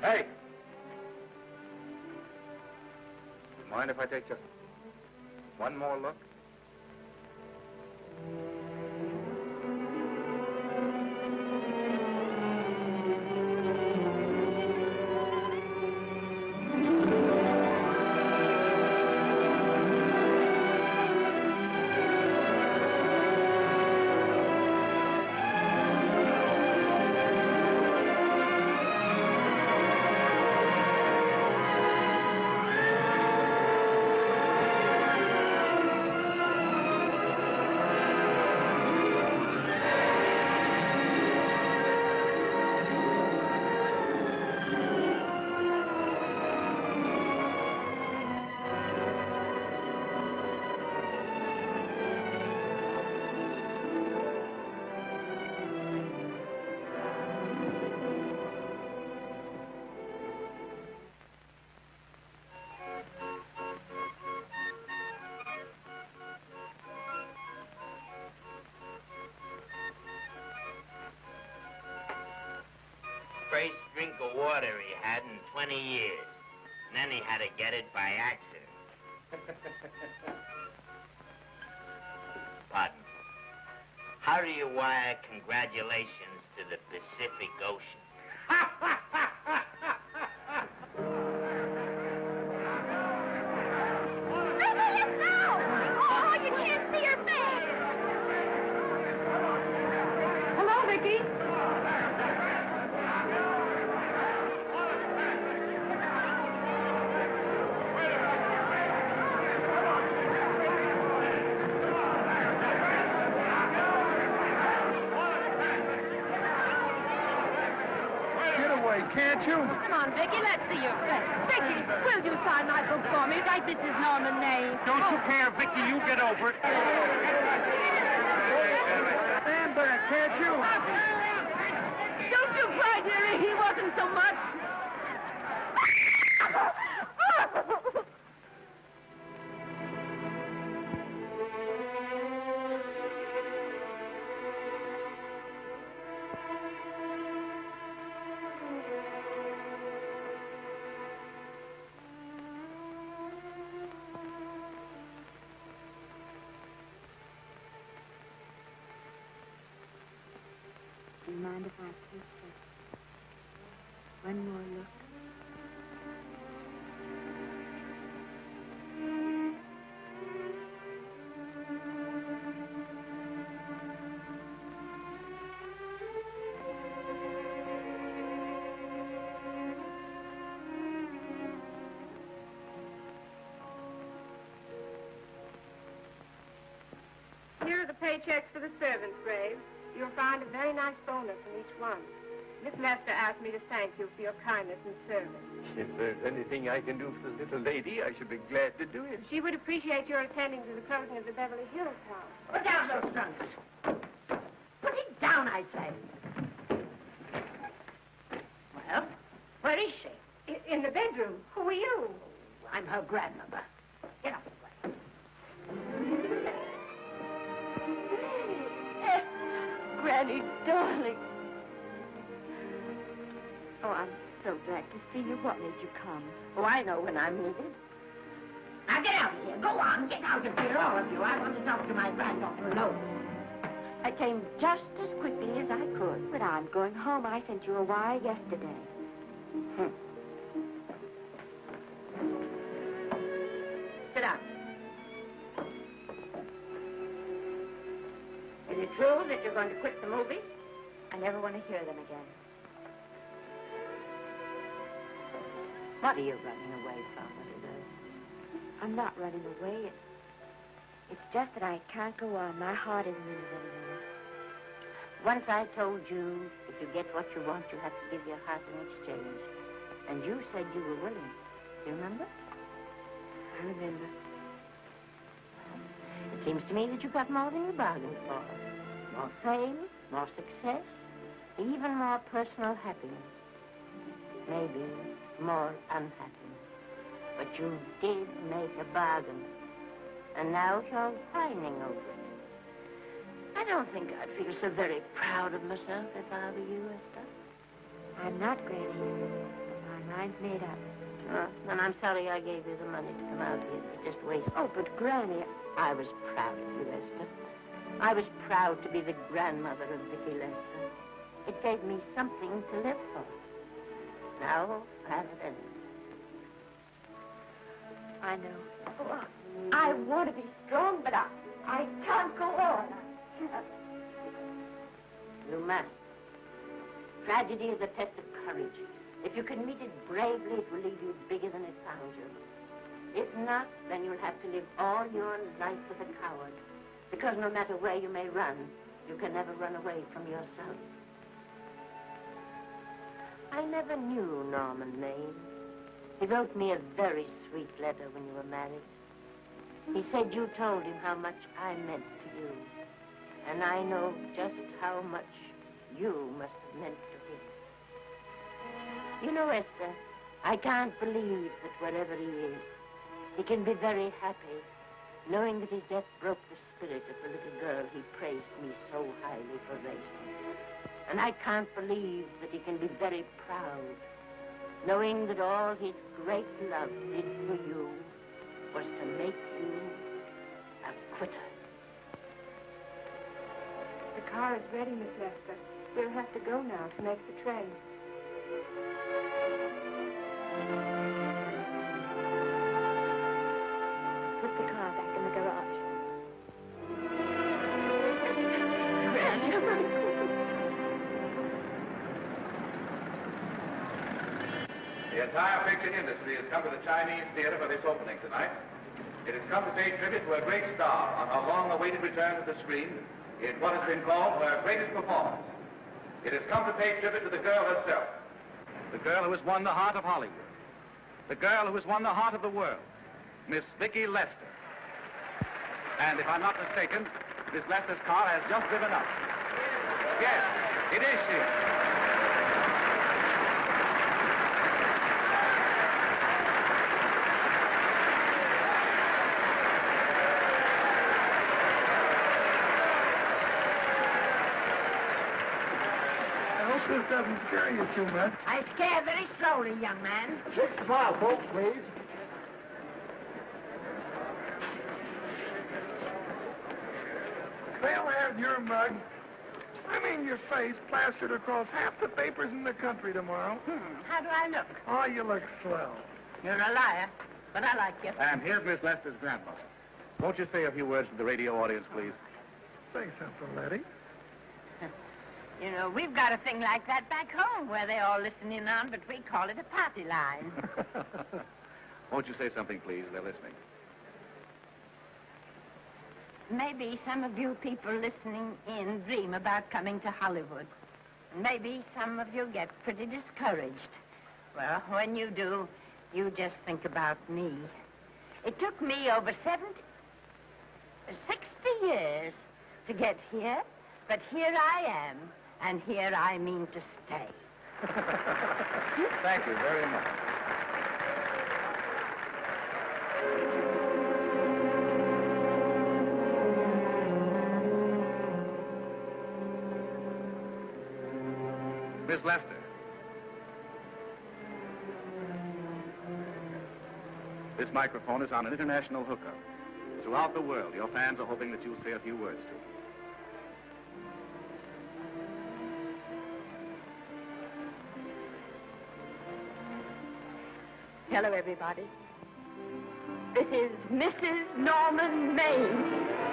Hey! Mind if I take just one more look?
first drink of water he had in 20 years. And then he had to get it by accident. Pardon. How do you wire congratulations to the Pacific Ocean?
Oh, you can't see her face. Hello, Vicki.
Can't you?
Come on, Vicki, let's see your face. Vicki, will you sign my book for me? Write Mrs. Norman May.
Don't you care, Vicki, you get over it.
Stand back, can't you?
Don't you cry, dearie. He wasn't so much.
Do you mind if I take just one more look?
Here are the paychecks for the servants, Graves. You'll find a very nice bonus in each one. Miss Lester asked me to thank you for your kindness and service.
If there's anything I can do for the little lady, I should be glad to do it.
She would appreciate your attending to the closing of the Beverly Hills house.
Put down those trunks. Put it down, I say. Well, where is she?
In the bedroom. Who are you?
I'm her grandmother. Get up.
Granny, darling. Oh, I'm so glad to see you. What made you come?
Oh, I know when I'm needed. Now get out of here. Go on. Get out of here, all of you. I want to talk to my granddaughter alone.
I came just as quickly as I could. But I'm going home. I sent you a wire yesterday.
Sit down. Is it true that you're going to quit the movies?
I never want to hear them again.
What are you running away from, Elizabeth?
I'm not running away. It's just that I can't go on. My heart isn't in it anymore.
Once I told you if you get what you want, you have to give your heart in exchange. And you said you were willing. Do you remember?
I remember.
It seems to me that you got more than you bargained for. More fame, more success, even more personal happiness. Maybe more unhappiness. But you did make a bargain. And now you're whining over it. I don't think I'd feel so very proud of myself if I were you, Esther.
I'm not, Granny. My mind's made up.
Oh, then I'm sorry I gave you the money to come out here. You just wasted.
Oh, but Granny...
I was proud of you, Esther. I was proud to be the grandmother of Vicki Lester. It gave me something to live for. Now, have it ended.
I know. Oh, I want to be strong, but I can't go on.
You must. Tragedy is a test of courage. If you can meet it bravely, it will leave you bigger than it found you. If not, then you'll have to live all your life as a coward. Because no matter where you may run, you can never run away from yourself. I never knew Norman Maine. He wrote me a very sweet letter when you were married. He said you told him how much I meant to you. And I know just how much you must have meant to him. You know, Esther, I can't believe that wherever he is, he can be very happy, knowing that his death broke the spirit of the little girl he praised me so highly for raising. And I can't believe that he can be very proud, knowing that all his great love did for you was to make you a quitter.
The car is ready, Miss Lester. We'll have to go now to make the train.
Put the car back in the garage.
The entire picture industry has come to the Chinese Theater for this opening tonight. It has come to pay tribute to a great star on her long-awaited return to the screen in what has been called her greatest performance. It has come to pay tribute to the girl herself. The girl who has won the heart of Hollywood. The girl who has won the heart of the world. Miss Vicki Lester. And if I'm not mistaken, Miss Lester's car has just driven up. Yes, it is she.
This doesn't scare you too much.
I scare very slowly, young man.
6 mile, folks, please. They'll have your mug, your face, plastered across half the papers in the country tomorrow.
How do I look?
Oh, you look swell.
You're a liar, but I like you.
And here's Miss Lester's grandmother. Won't you say a few words to the radio audience, please?
Say something, Letty.
You know, we've got a thing like that back home where they all listen in on, but we call it a party line.
Won't you say something, please? They're listening.
Maybe some of you people listening in dream about coming to Hollywood. And maybe some of you get pretty discouraged. Well, when you do, you just think about me. It took me over 60 years to get here, but here I am. And here I mean to stay.
Thank you very much. Miss Lester. This microphone is on an international hookup. Throughout the world, your fans are hoping that you'll say a few words to them.
Hello, everybody. This is Mrs. Norman Maine.